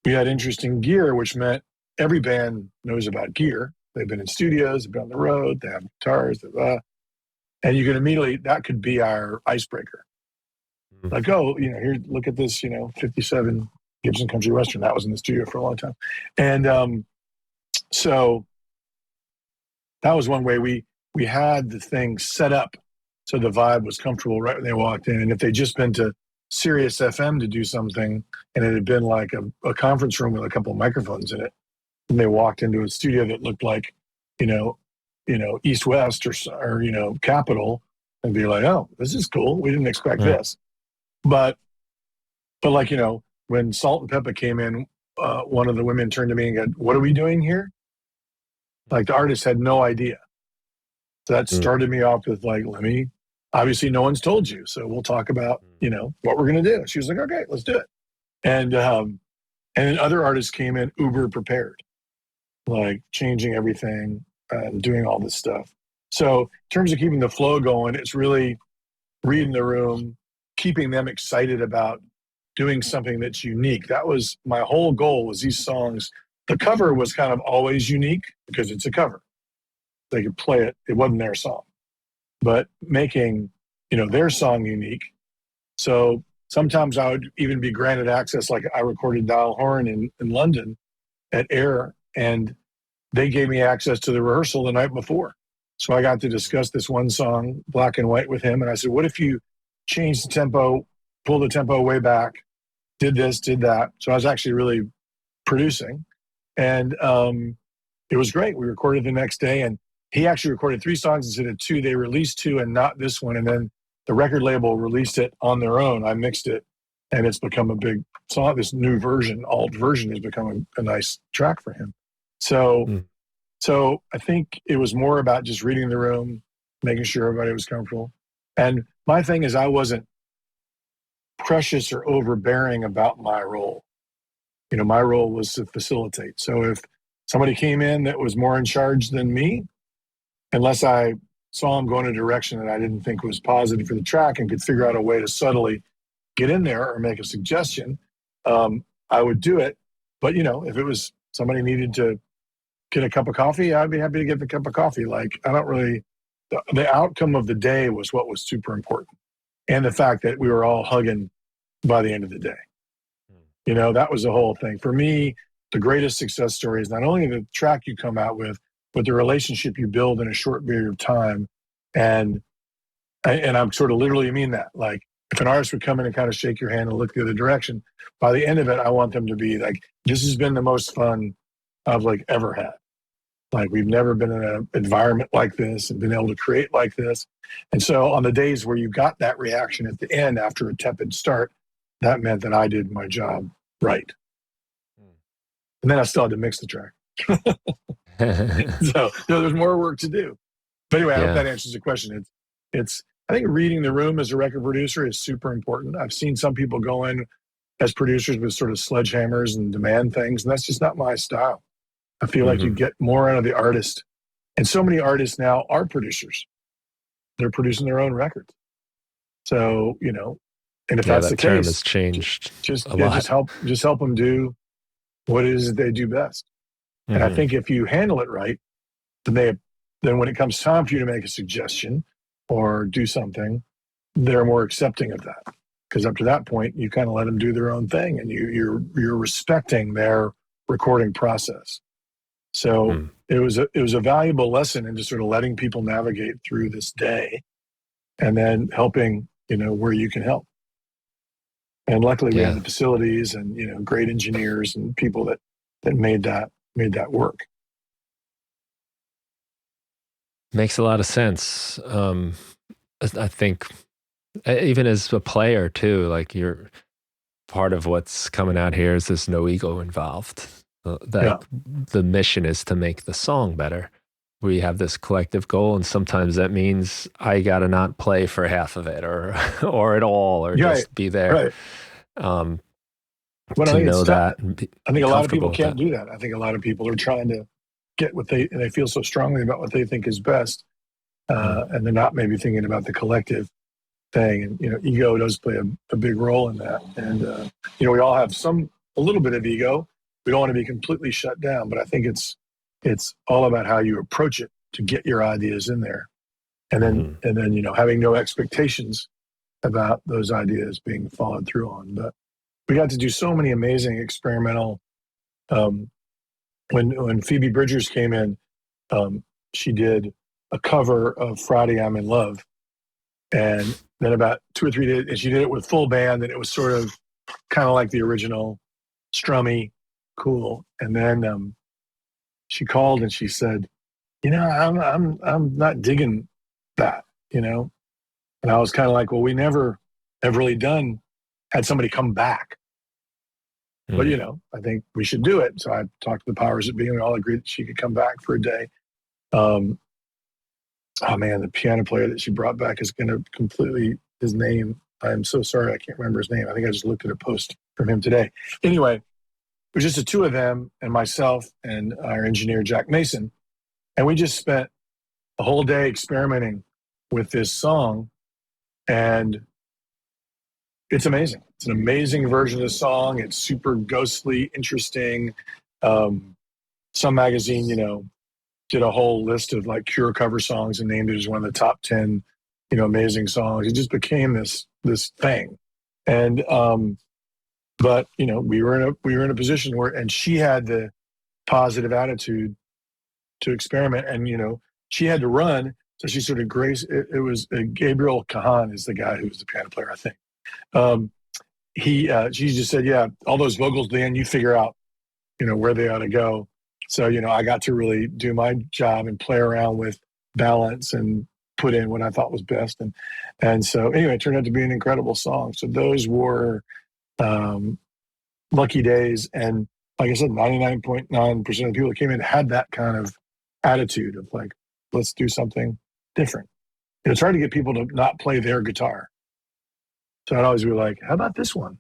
we had interesting gear, which meant every band knows about gear. They've been in studios, they've been on the road, they have guitars, and you can immediately, that could be our icebreaker. Like, oh, here, look at this, 57 Gibson Country Western. That was in the studio for a long time. And so that was one way we had the thing set up so the vibe was comfortable right when they walked in. And if they'd just been to Sirius FM to do something, and it had been like a conference room with a couple of microphones in it, and they walked into a studio that looked like, East West or Capitol, and be like, oh, this is cool. We didn't expect this. But like, when Salt and Peppa came in, one of the women turned to me and said, what are we doing here? Like, the artist had no idea. So that started me off with like, obviously no one's told you. So we'll talk about, what we're going to do. She was like, okay, let's do it. And then other artists came in uber prepared, like changing everything and doing all this stuff. So in terms of keeping the flow going, it's really reading the room, keeping them excited about doing something that's unique. That was my whole goal, was these songs. The cover was kind of always unique because it's a cover. They could play it. It wasn't their song. But making, their song unique. So sometimes I would even be granted access. Like, I recorded Dial Horn in London at Air, and they gave me access to the rehearsal the night before. So I got to discuss this one song, Black and White, with him. And I said, what if you change the tempo, pull the tempo way back, did this, did that? So I was actually really producing. And it was great. We recorded the next day, and he actually recorded 3 songs instead of 2. They released 2 and not this one. And then the record label released it on their own. I mixed it, and it's become a big song. This new version, alt version, has become a nice track for him. So I think it was more about just reading the room, making sure everybody was comfortable. And my thing is, I wasn't precious or overbearing about my role. My role was to facilitate. So if somebody came in that was more in charge than me, unless I saw them going a direction that I didn't think was positive for the track and could figure out a way to subtly get in there or make a suggestion, I would do it. But, if it was somebody needed to get a cup of coffee, I'd be happy to get the cup of coffee. Like, I don't really, the outcome of the day was what was super important. And the fact that we were all hugging by the end of the day. That was the whole thing. For me, the greatest success story is not only the track you come out with, but the relationship you build in a short period of time. And I'm sort of literally mean that. Like, if an artist would come in and kind of shake your hand and look the other direction, by the end of it, I want them to be like, this has been the most fun I've ever had. Like, we've never been in an environment like this and been able to create like this. And so on the days where you got that reaction at the end after a tepid start, that meant that I did my job right. And then I still had to mix the track. So there's more work to do. But anyway, I hope that answers the question. I think reading the room as a record producer is super important. I've seen some people go in as producers with sort of sledgehammers and demand things, and that's just not my style. I feel like you get more out of the artist. And so many artists now are producers. They're producing their own records. So, and if that's the case, term has changed just a lot. Just help them do what it is that they do best. And I think if you handle it right, then when it comes time for you to make a suggestion or do something, they're more accepting of that. because up to that point, you kind of let them do their own thing, and you're respecting their recording process. So it was a valuable lesson in just sort of letting people navigate through this day, and then helping, where you can help. And luckily, we have the facilities and great engineers and people that made that work. Makes a lot of sense. I think even as a player too, like you're part of what's coming out here is there's no ego involved. The mission is to make the song better. We have this collective goal, and sometimes that means I got to not play for half of it or at all, or just be there. Right. To know that. I think a lot of people can't do that. I think a lot of people are trying to get and they feel so strongly about what they think is best, and they're not maybe thinking about the collective thing. And ego does play a big role in that. And we all have a little bit of ego. We don't want to be completely shut down, but I think it's all about how you approach it to get your ideas in there, and then having no expectations about those ideas being followed through on. But we got to do so many amazing experimental. When Phoebe Bridgers came in, she did a cover of Friday I'm in Love, and then about 2 or 3 days, and she did it with full band, and it was sort of kind of like the original, strummy, cool. And then she called and she said, I'm not digging that, And I was kind of like, well, we never have really had somebody come back. But, I think we should do it. So I talked to the powers that be, and we all agreed that she could come back for a day. Oh, man, the piano player that she brought back is going to his name. I'm so sorry, I can't remember his name. I think I just looked at a post from him today. Anyway, it was just the two of them and myself and our engineer, Jack Mason. And we just spent a whole day experimenting with this song. And it's amazing. It's an amazing version of the song. It's super ghostly, interesting. Some magazine, did a whole list of like Cure cover songs and named it as one of the top 10, amazing songs. It just became this thing. And but we were in a position where, and she had the positive attitude to experiment, and she had to run, so she sort of it was Gabriel Kahan is the guy who was the piano player, I think. She just said, yeah, all those vocals at the end, you figure out where they ought to go. So I got to really do my job and play around with balance and put in what I thought was best, and so anyway, it turned out to be an incredible song. So those were lucky days, and like I said, 99.9% of the people that came in had that kind of attitude of like, let's do something different. It's hard to get people to not play their guitar. So I'd always be like, how about this one?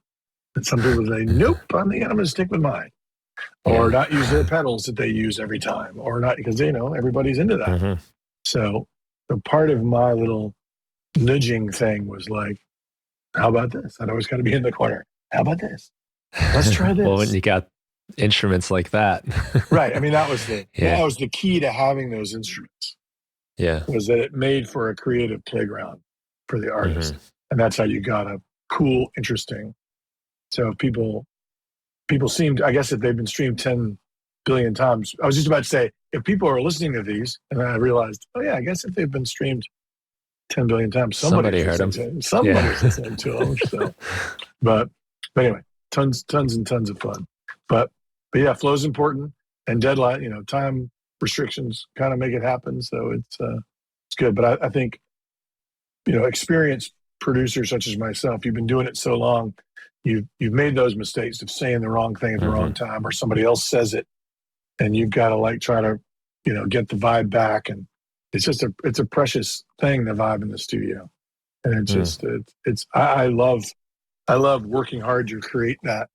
And some people would say, nope, I'm going to stick with mine. Or not use their pedals that they use every time. Or not, because everybody's into that. Mm-hmm. So part of my little nudging thing was like, how about this? I'd always kind of be in the corner. How about this? Let's try this. Well, when you got instruments like that. Right. I mean, that was the key to having those instruments. Yeah. Was that it made for a creative playground for the artist. Mm-hmm. And that's how you got a cool, interesting. So people seemed, I guess if they've been streamed 10 billion times, I was just about to say, if people are listening to these, and then I realized, oh yeah, I guess if they've been streamed 10 billion times, somebody heard them. Somebody's listening to them. So, but anyway, tons and tons of fun. But yeah, flow's important, and deadline, time restrictions kind of make it happen. So it's good. But I think, experienced producers such as myself, you've been doing it so long, you've made those mistakes of saying the wrong thing at the mm-hmm. wrong time, or somebody else says it, and you've got to try to, get the vibe back. And it's just it's a precious thing, the vibe in the studio. And it's just, I love working hard to create that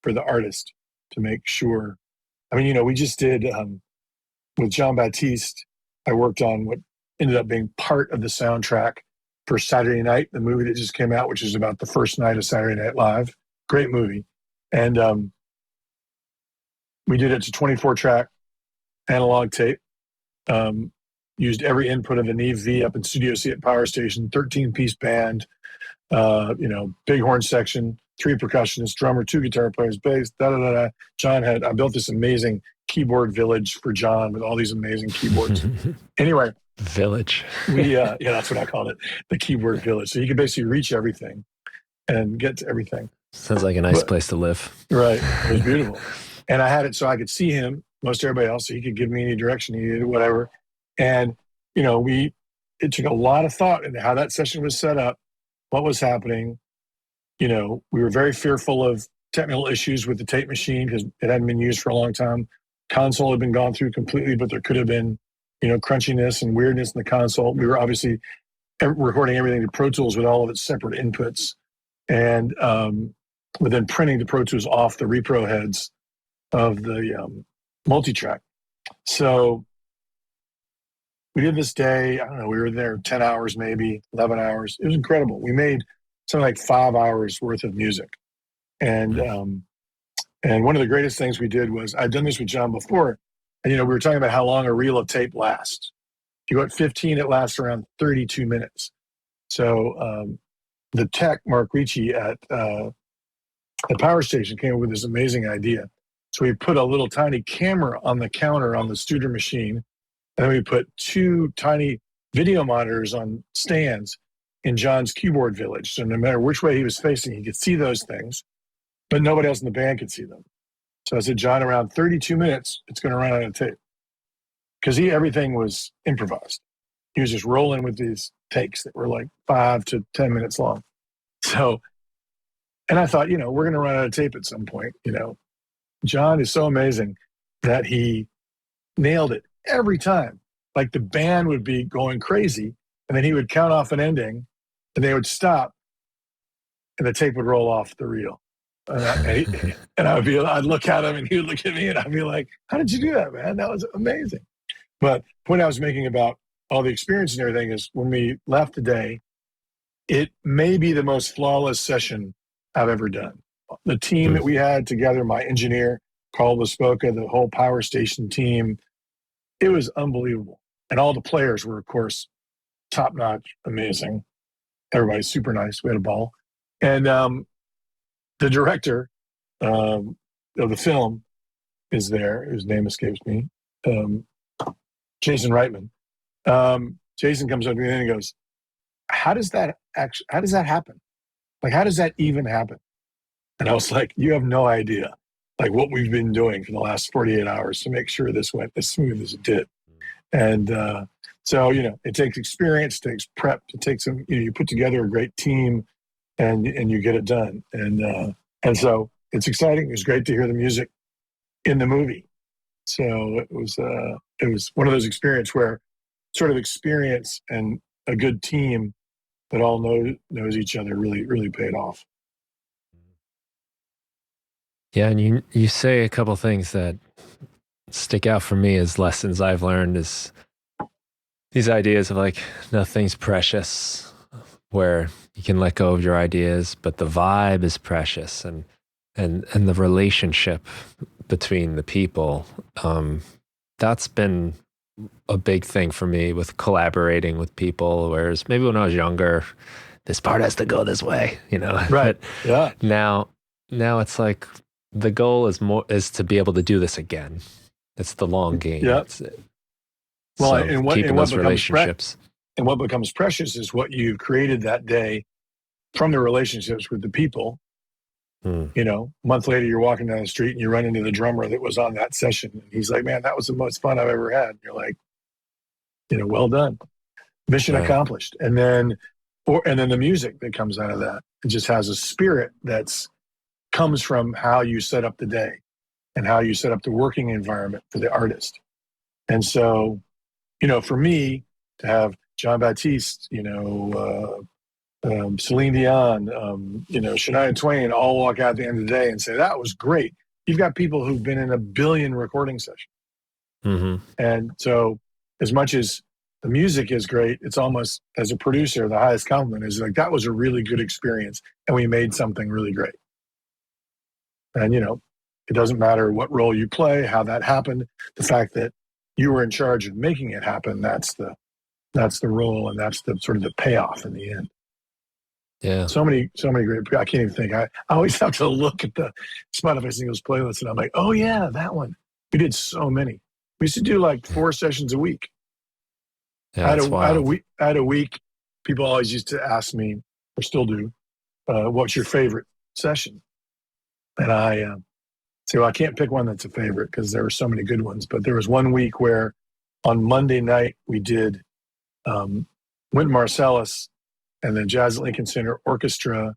for the artist, to make sure. I mean, we just did, with Jean Baptiste, I worked on what ended up being part of the soundtrack for Saturday Night, the movie that just came out, which is about the first night of Saturday Night Live. Great movie. And we did it to 24-track analog tape. Used every input of the Neve V up in Studio C at Power Station, 13-piece band. big horn section, 3 percussionists, drummer, 2 guitar players, bass, da da da da. I built this amazing keyboard village for John with all these amazing keyboards. Anyway, village. That's what I called it, the keyboard village. So you could basically reach everything and get to everything. Sounds like a nice place to live. Right. It was beautiful. And I had it so I could see him, most everybody else, so he could give me any direction he needed, whatever. And, it took a lot of thought into how that session was set up, what was happening. We were very fearful of technical issues with the tape machine because it hadn't been used for a long time. Console had been gone through completely, but there could have been, crunchiness and weirdness in the console. We were obviously recording everything to Pro Tools with all of its separate inputs. And but then printing the Pro Tools off the repro heads of the multi-track. So we did this day, I don't know, we were there 10 hours, maybe 11 hours. It was incredible. We made something like 5 hours worth of music. And one of the greatest things we did was, I'd done this with John before, and, we were talking about how long a reel of tape lasts. If you go at 15, it lasts around 32 minutes. So the tech, Mark Ricci at Power Station, came up with this amazing idea. So we put a little tiny camera on the counter on the Studer machine, and then we put 2 tiny video monitors on stands in John's keyboard village. So no matter which way he was facing, he could see those things, but nobody else in the band could see them. So I said, John, around 32 minutes, it's going to run out of tape. Because everything was improvised. He was just rolling with these takes that were like 5 to 10 minutes long. So, and I thought, we're going to run out of tape at some point. John is so amazing that he nailed it every time. Like the band would be going crazy, and then he would count off an ending, and they would stop, and the tape would roll off the reel. And I'd look at him, and he would look at me, and I'd be like, "How did you do that, man? That was amazing." But the point I was making about all the experience and everything is when we left today, it may be the most flawless session I've ever done. The team that we had together, my engineer, Carl Vespoka, the whole Power Station team, it was unbelievable. And all the players were, of course, top-notch, amazing. Everybody's super nice. We had a ball. And the director of the film is there. His name escapes me. Jason Reitman. Jason comes up to me and he goes, how does that happen? Like, how does that even happen? And I was like, you have no idea, like what we've been doing for the last 48 hours to make sure this went as smooth as it did. And so, it takes experience, it takes prep, it takes some, you put together a great team and you get it done. And so it's exciting. It was great to hear the music in the movie. So it was one of those experiences where sort of experience and a good team that all knows each other really, really paid off. Yeah, and you say a couple things that stick out for me as lessons I've learned is these ideas of like nothing's precious, where you can let go of your ideas, but the vibe is precious, and the relationship between the people. That's been a big thing for me with collaborating with people. Whereas maybe when I was younger, this part has to go this way, Right. But yeah. Now it's like the goal is to be able to do this again. It's the long game. Yeah. Well, and what those relationships. And what becomes precious is what you've created that day from the relationships with the people. A month later, you're walking down the street and you run into the drummer that was on that session. And he's like, man, that was the most fun I've ever had. And you're like, well done. Mission accomplished. And then the music that comes out of that, it just has a spirit comes from how you set up the day and how you set up the working environment for the artist. And so, for me to have John Baptiste, Celine Dion, Shania Twain all walk out at the end of the day and say, that was great. You've got people who've been in 1 billion recording sessions. Mm-hmm. And so as much as the music is great, it's almost, as a producer, the highest compliment is like, that was a really good experience and we made something really great. And, it doesn't matter what role you play, how that happened, the fact that you were in charge of making it happen, that's the role, and that's the sort of the payoff in the end. Yeah. So many great people. I can't even think. I always have to look at the Spotify singles playlist and I'm like, oh yeah, that one. We did so many. We used to do like 4 sessions a week. Yeah, that's wild. I had a week. People always used to ask me, or still do, what's your favorite session? And I say, well, I can't pick one that's a favorite because there were so many good ones. But there was one week where on Monday night we did Wynton Marsalis and the Jazz at Lincoln Center Orchestra,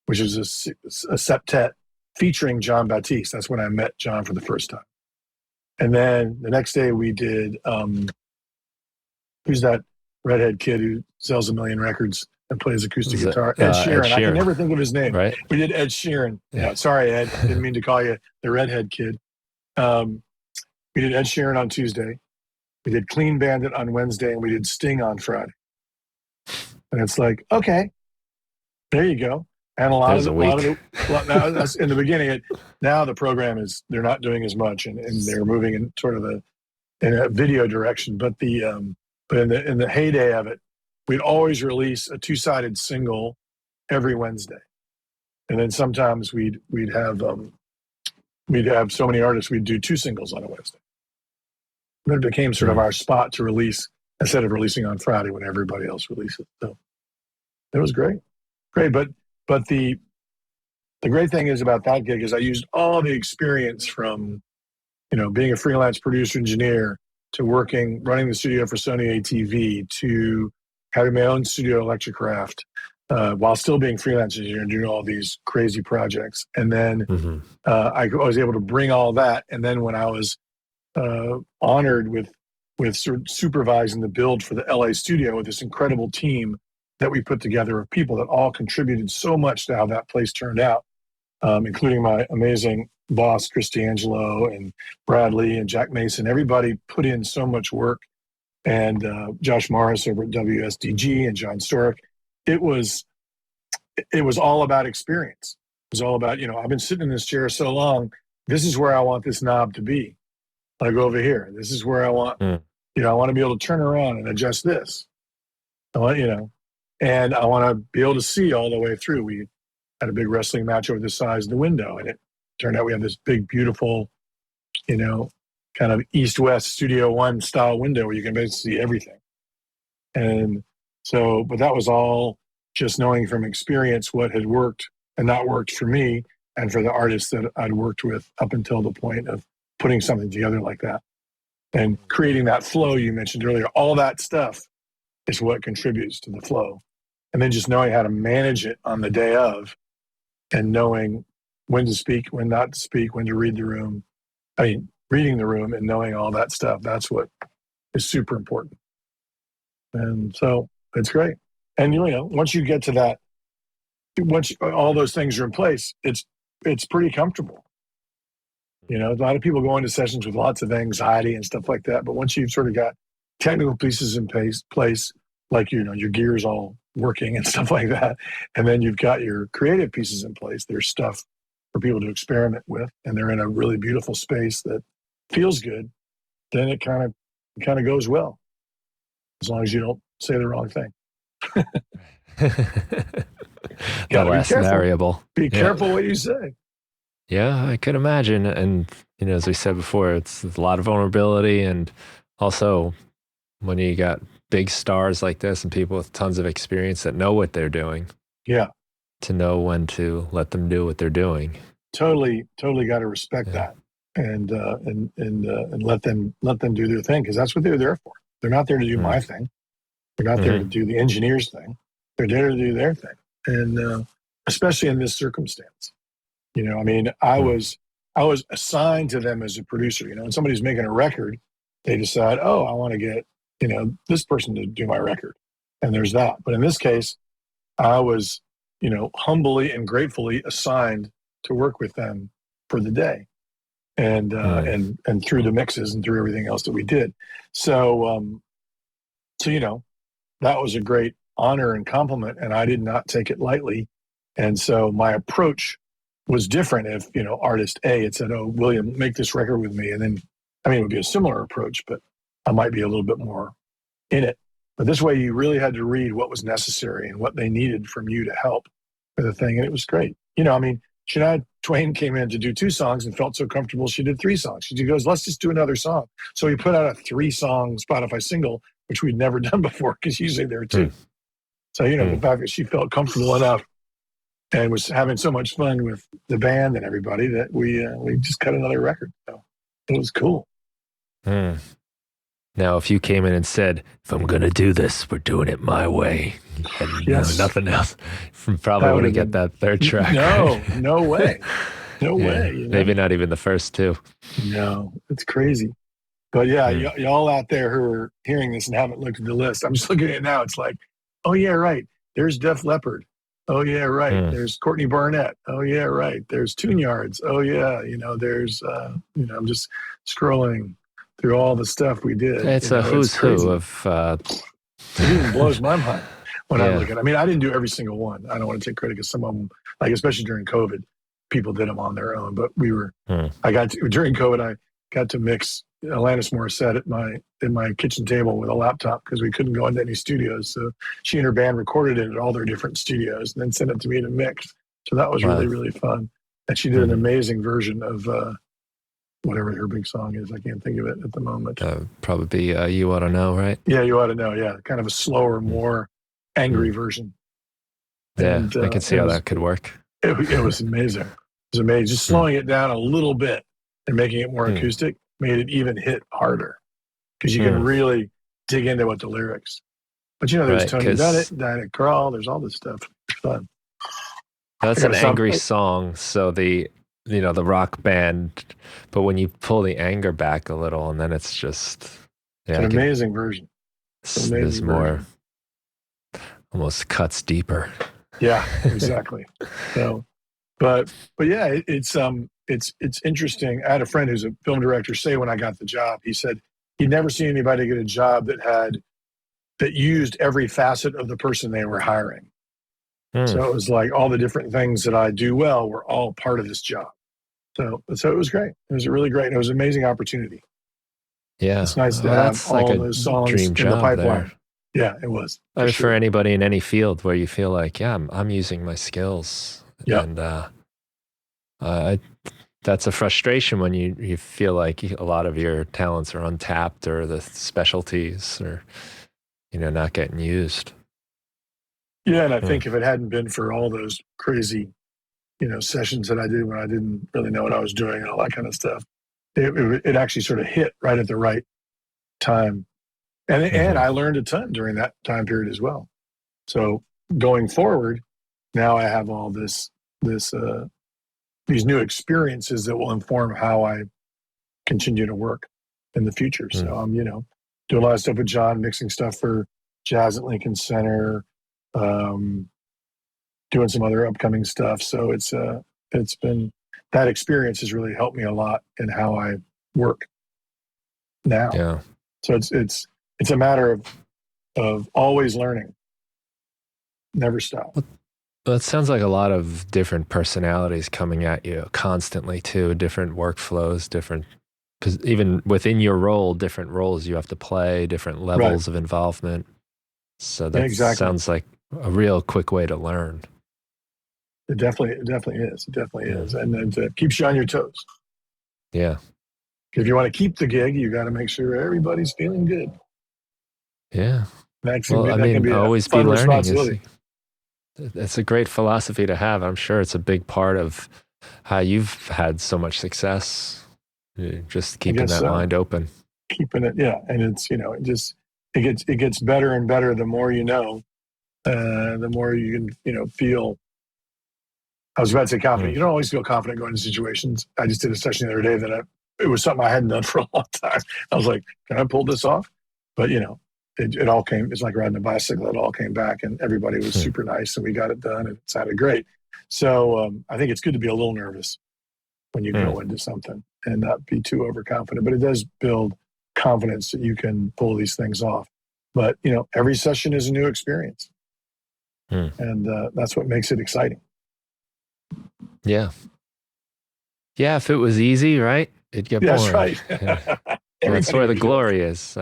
which is a septet featuring John Batiste. That's when I met John for the first time. And then the next day we did, who's that redhead kid who sells 1 million records and plays acoustic guitar? Ed Sheeran. I can never think of his name. Right. We did Ed Sheeran. Yeah. Sorry, Ed. I didn't mean to call you the redhead kid. We did Ed Sheeran on Tuesday. We did Clean Bandit on Wednesday, and we did Sting on Friday. And it's like, okay, there you go. And now that's in the beginning. Now the program is, they're not doing as much, and they're moving in sort of in a video direction. But but in the heyday of it, we'd always release a 2-sided single every Wednesday, and then sometimes we'd have so many artists, we'd do 2 singles on a Wednesday. Then it became sort of our spot to release instead of releasing on Friday when everybody else releases. So it was great. But the great thing is about that gig is I used all the experience from, being a freelance producer engineer to running the studio for Sony ATV to having my own studio Electricraft while still being freelance engineer and doing all these crazy projects. And then I was able to bring all that. And then when I was honored with sort of supervising the build for the LA studio with this incredible team that we put together of people that all contributed so much to how that place turned out, including my amazing boss, Chris D'Angelo, and Bradley and Jack Mason. Everybody put in so much work. And Josh Morris over at WSDG and John Stork. It was all about experience. It was all about, I've been sitting in this chair so long. This is where I want this knob to be. I go over here. This is where I want, I want to be able to turn around and adjust this. I want, and I want to be able to see all the way through. We had a big wrestling match over the size of the window, and it turned out we had this big, beautiful, kind of east-west Studio One style window where you can basically see everything. And so, but that was all just knowing from experience what had worked and not worked for me and for the artists that I'd worked with up until the point of putting something together like that. And creating that flow you mentioned earlier, all that stuff is what contributes to the flow. And then just knowing how to manage it on the day of and knowing when to speak, when not to speak, when to read the room. Reading the room and knowing all that stuff, that's what is super important. And so it's great. And, once you get to that, all those things are in place, it's pretty comfortable. A lot of people go into sessions with lots of anxiety and stuff like that. But once you've sort of got technical pieces in place, like, your gear's all working and stuff like that, and then you've got your creative pieces in place, there's stuff for people to experiment with, and they're in a really beautiful space that feels good, then it kind of goes well, as long as you don't say the wrong thing. The last variable. Be careful what you say. Yeah, I could imagine. And, as we said before, it's a lot of vulnerability. And also when you got big stars like this and people with tons of experience that know what they're doing. Yeah. To know when to let them do what they're doing. Totally got to respect that. And let them do their thing, because that's what they're there for. They're not there to do my thing. They're not there to do the engineer's thing. They're there to do their thing, and especially in this circumstance, I was assigned to them as a producer. When somebody's making a record, they decide, oh, I want to get this person to do my record, and there's that. But in this case, I was humbly and gratefully assigned to work with them for the day. And through the mixes and through everything else that we did. So that was a great honor and compliment, and I did not take it lightly. And so my approach was different if, artist A had said, oh, William, make this record with me. And then, it would be a similar approach, but I might be a little bit more in it But this way, you really had to read what was necessary and what they needed from you to help for the thing. And it was great. I mean, Shania Twain came in to do 2 songs and felt so comfortable she did 3 songs. She goes, let's just do another song. So we put out a 3-song Spotify single, which we'd never done before because usually there were 2. So, the fact that she felt comfortable enough and was having so much fun with the band and everybody that we just cut another record. So it was cool. Now, if you came in and said, if I'm going to do this, we're doing it my way, and nothing else, probably wouldn't get that 3rd track. No, no way. No way. Maybe not even the first 2. No, it's crazy. But yeah, y'all out there who are hearing this and haven't looked at the list, I'm just looking at it now. It's like, oh yeah, right. There's Def Leppard. Oh yeah, right. There's Courtney Barnett. Oh yeah, right. There's Tune Yards. Oh yeah, there's I'm just scrolling through all the stuff we did. It's a who's who of. It even blows my mind when I look at it. I mean, I didn't do every single one. I don't want to take credit because some of them, like especially during COVID, people did them on their own. But during COVID, I got to mix Alanis Morissette at my kitchen table with a laptop because we couldn't go into any studios. So she and her band recorded it at all their different studios and then sent it to me to mix. So that was really, really fun. And she did an amazing version of whatever her big song is. I can't think of it at the moment. Probably You Ought to Know, right? Yeah, You Ought to Know. Yeah, kind of a slower, more angry version. Yeah, and, I can see how that could work. It was amazing. It was amazing. Just slowing it down a little bit and making it more acoustic made it even hit harder because you can really dig into what the lyrics. But there's Tony Bennett, Diana Krall. There's all this stuff. It's fun. That's an angry song, so the rock band, but when you pull the anger back a little, and then it's just it's an amazing version. There's more, almost cuts deeper. Yeah, exactly. So, but yeah, it's interesting. I had a friend who's a film director say when I got the job, he said he'd never seen anybody get a job that used every facet of the person they were hiring. So it was like all the different things that I do well were all part of this job. So it was great. It was really great. It was an amazing opportunity. Yeah. It's nice to have all those songs in the pipeline. There. Yeah, it was. For anybody in any field where you feel like, I'm using my skills. Yeah. And that's a frustration when you feel like a lot of your talents are untapped or the specialties are, not getting used. Yeah, and I think if it hadn't been for all those crazy, sessions that I did when I didn't really know what I was doing and all that kind of stuff, it actually sort of hit right at the right time. And I learned a ton during that time period as well. So going forward, now I have all these new experiences that will inform how I continue to work in the future. So I'm, doing a lot of stuff with John, mixing stuff for Jazz at Lincoln Center, doing some other upcoming stuff. So it's been, that experience has really helped me a lot in how I work now. Yeah. So it's a matter of always learning, never stop. Well, it sounds like a lot of different personalities coming at you constantly too, different workflows, because even within your role, different roles you have to play, different levels of involvement. So that sounds like a real quick way to learn. It definitely is. It definitely is. And then it keeps you on your toes. Yeah. If you want to keep the gig, you got to make sure everybody's feeling good. Yeah. Can be always be learning. It's a great philosophy to have. I'm sure it's a big part of how you've had so much success. Just keeping that mind open. Keeping it, yeah. And it's, it gets better and better the more you know, the more you can, feel. I was about to say confident. You don't always feel confident going into situations. I just did a session the other day that it was something I hadn't done for a long time. I was like, can I pull this off? But, it all came, it's like riding a bicycle. It all came back and everybody was super nice and we got it done and it sounded great. So I think it's good to be a little nervous when you go into something and not be too overconfident. But it does build confidence that you can pull these things off. But, every session is a new experience. And that's what makes it exciting. Yeah. Yeah, if it was easy, right? It'd get boring. That's right. Yeah. That's where the glory is.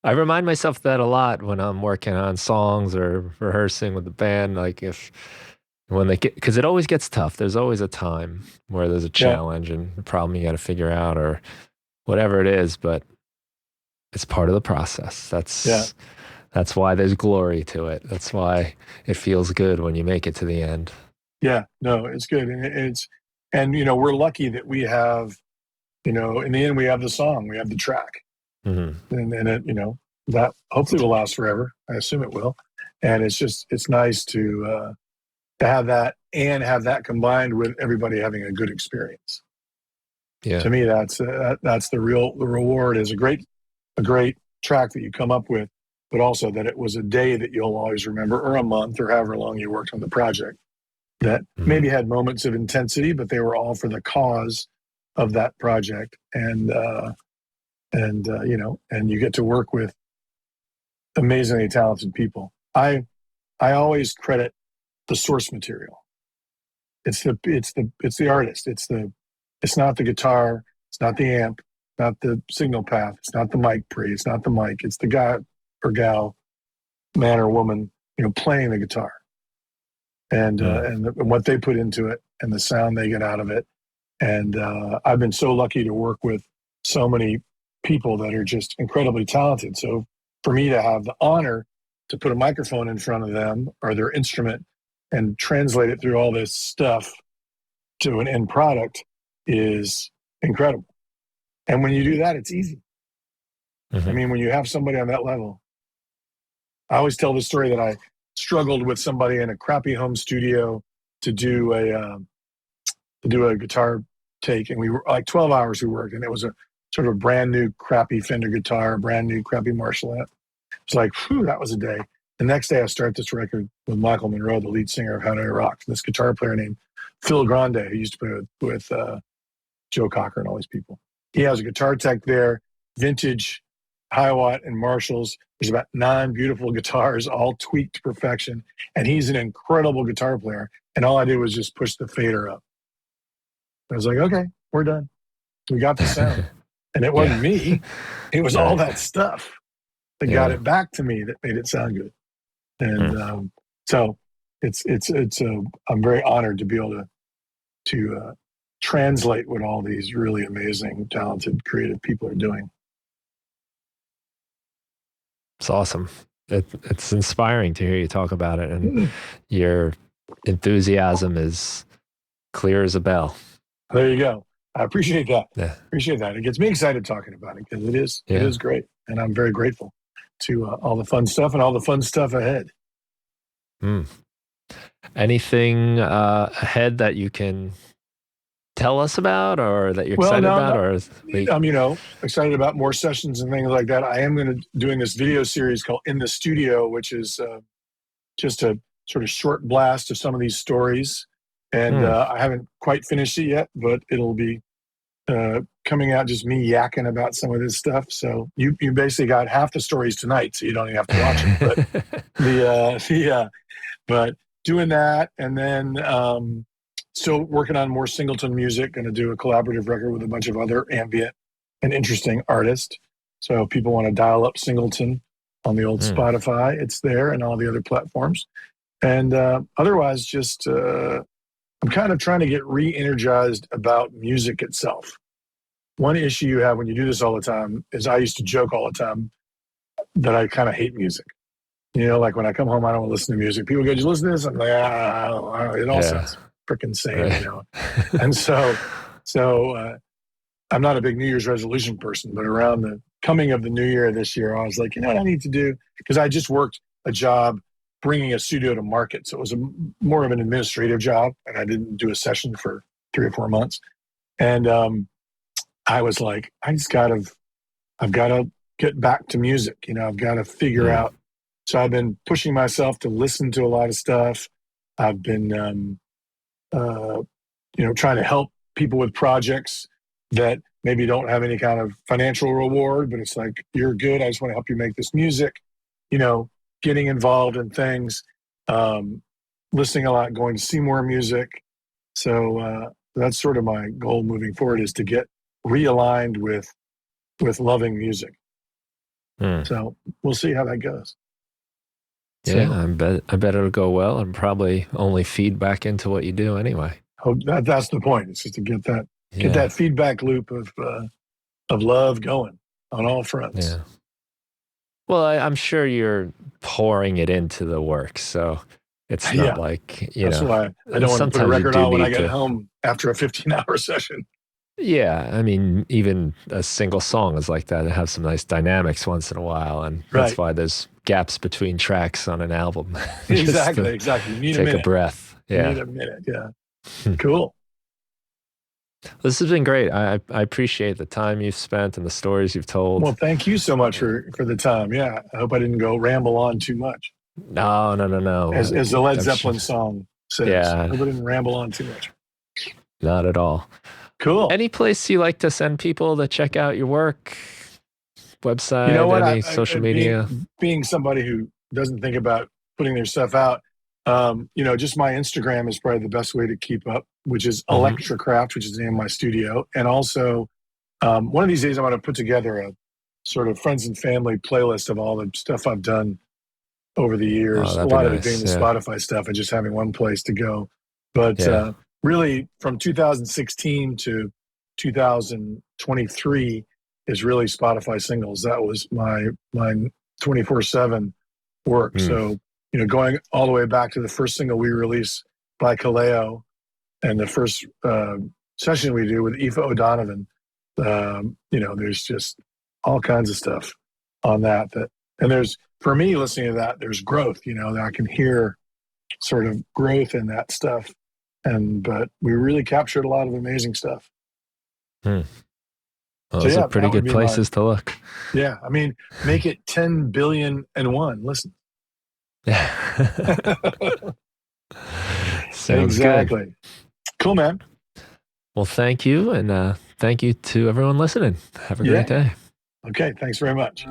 I remind myself of that a lot when I'm working on songs or rehearsing with the band. Like if when they get, because it always gets tough. There's always a time where there's a Yeah, challenge and a problem you got to figure out or whatever it is, but it's part of the process. yeah, That's why there's glory to it. That's why it feels good when you make it to the end. yeah. No, it's good, and and we're lucky that we have, in the end, we have the song, we have the track, Hmm. and it, that hopefully will last forever. I assume it will, and it's nice to have that and have that combined with everybody having a good experience. To Yeah. me, that's the reward is a great track that you come up with, but also that it was a day that you'll always remember, or a month, or however long you worked on the project. That Hmm. maybe had moments of intensity, but they were all for the cause of that project, and you get to work with amazingly talented people. I always credit the source material. It's the artist. It's not the guitar. It's not the amp. Not the signal path. It's not the mic pre. It's not the mic. It's the guy or gal, man or woman, playing the guitar Mm. and what they put into it and the sound they get out of it. And I've been so lucky to work with so many people that are just incredibly talented. So for me to have the honor to put a microphone in front of them or their instrument and translate it through all this stuff to an end product is incredible. And when you do that, it's easy. I Hmm. mean, when you have somebody on that level, I always tell the story that I struggled with somebody in a crappy home studio to do a guitar take, and we were like 12 hours we worked, and it was a sort of a brand new crappy Fender guitar, brand new crappy Marshall amp. It's like, whew, that was a day. The next day, I start this record with Michael Monroe, the lead singer of How Do I Rock, and this guitar player named Phil Grande, who used to play with Joe Cocker and all these people. He has a guitar tech there, vintage Hiwatt and Marshalls. There's about 9 beautiful guitars, all tweaked to perfection, and he's an incredible guitar player. And all I did was just push the fader up. I was like, okay, we're done. We got the sound. And it wasn't Yeah. me. It was all Right. that stuff that got Yeah. it back to me that made it sound good. And Mm. so I'm very honored to be able to translate what all these really amazing, talented, creative people are doing. It's awesome. It's inspiring to hear you talk about it, and Mm. your enthusiasm is clear as a bell. There you go. I appreciate that. Yeah. Appreciate that. It gets me excited talking about it because it Yeah. is great, and I'm very grateful to all the fun stuff and all the fun stuff ahead. Mm. Anything ahead that you can tell us about or that you're Well, excited no, about no, or we I'm excited about more sessions and things like that. I am going to doing this video series called In the Studio, which is just a sort of short blast of some of these stories, and Hmm. I haven't quite finished it yet, but it'll be coming out just me yakking about some of this stuff. So you basically got half the stories tonight, so you don't even have to watch them. But but doing that, and then still working on more Singleton music. Going to do a collaborative record with a bunch of other ambient and interesting artists. So if people want to dial up Singleton on the old Hmm. Spotify, it's there and all the other platforms. And otherwise, just I'm kind of trying to get re-energized about music itself. One issue you have when you do this all the time is I used to joke all the time that I kind of hate music. Like when I come home, I don't want to listen to music. People go, "Did you listen to this?" I'm like, it all Yeah. sounds freaking same, Right. And so I'm not a big New Year's resolution person, but around the coming of the new year this year, I was like, you know what I need to do? Because I just worked a job bringing a studio to market. So it was more of an administrative job, and I didn't do a session for 3 or 4 months. And I was like, I've got to get back to music. I've got to figure Hmm. out. So I've been pushing myself to listen to a lot of stuff. I've been, trying to help people with projects that maybe don't have any kind of financial reward, but it's like, you're good. I just want to help you make this music, getting involved in things, listening a lot, going to see more music. So that's sort of my goal moving forward is to get realigned with loving music. Hmm. So we'll see how that goes. Yeah, So, I bet it'll go well and probably only feed back into what you do anyway. hope that's the point. It's just to get Yeah. that feedback loop of love going on all fronts. Yeah. Well, I'm sure you're pouring it into the work, so it's not Yeah, like, that's why I don't want to put a sometimes you record do on when I need get to. home after a 15-hour session. Yeah, I mean, even a single song is like that. It has some nice dynamics once in a while, and that's Right. why there's gaps between tracks on an album. Just to Exactly. You need a take a minute. breath. You Yeah. need a minute. Yeah. Cool. This has been great. I appreciate the time you've spent and the stories you've told. Well, thank you so much for the time. Yeah. I hope I didn't go ramble on too much. No. As the Led I'm Zeppelin song says. Yeah. I hope I didn't ramble on too much. Not at all. Cool. Any place you like to send people to check out your work? Website, You know what? any social media? Being somebody who doesn't think about putting their stuff out, just my Instagram is probably the best way to keep up, which is Electracraft, which is the name of my studio. And also, one of these days, I'm going to put together a sort of friends and family playlist of all the stuff I've done over the years. A lot of it being the Spotify stuff and just having one place to go. But really, from 2016 to 2023 is really Spotify singles. That was my 24/7 work. So, going all the way back to the first single we released by Cale and the first session we do with Aoife O'Donovan, there's just all kinds of stuff on that. And there's, for me, listening to that, there's growth, that I can hear sort of growth in that stuff. But we really captured a lot of amazing stuff. Well, those are pretty good places to look. Yeah. I mean, make it 10 billion and one. Listen. Sounds exactly. Good. Cool, man. Well, thank you. And thank you to everyone listening. Have a great day. Okay. Thanks very much.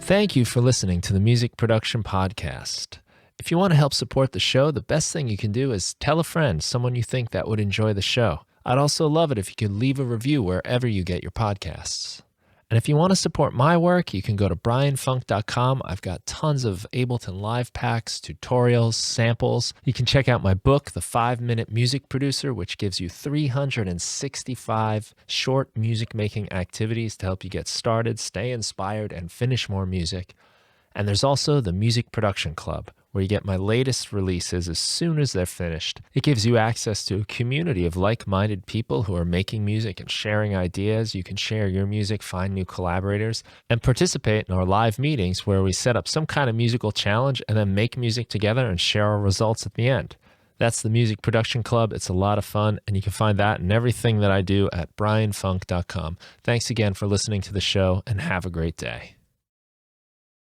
Thank you for listening to the Music Production Podcast. If you want to help support the show, the best thing you can do is tell a friend, someone you think that would enjoy the show. I'd also love it if you could leave a review wherever you get your podcasts. And if you want to support my work, you can go to brianfunk.com. I've got tons of Ableton Live packs, tutorials, samples. You can check out my book, The 5-Minute Music Producer, which gives you 365 short music-making activities to help you get started, stay inspired, and finish more music. And there's also the Music Production Club, where you get my latest releases as soon as they're finished. It gives you access to a community of like-minded people who are making music and sharing ideas. You can share your music, find new collaborators, and participate in our live meetings where we set up some kind of musical challenge and then make music together and share our results at the end. That's the Music Production Club. It's a lot of fun, and you can find that and everything that I do at brianfunk.com. Thanks again for listening to the show, and have a great day.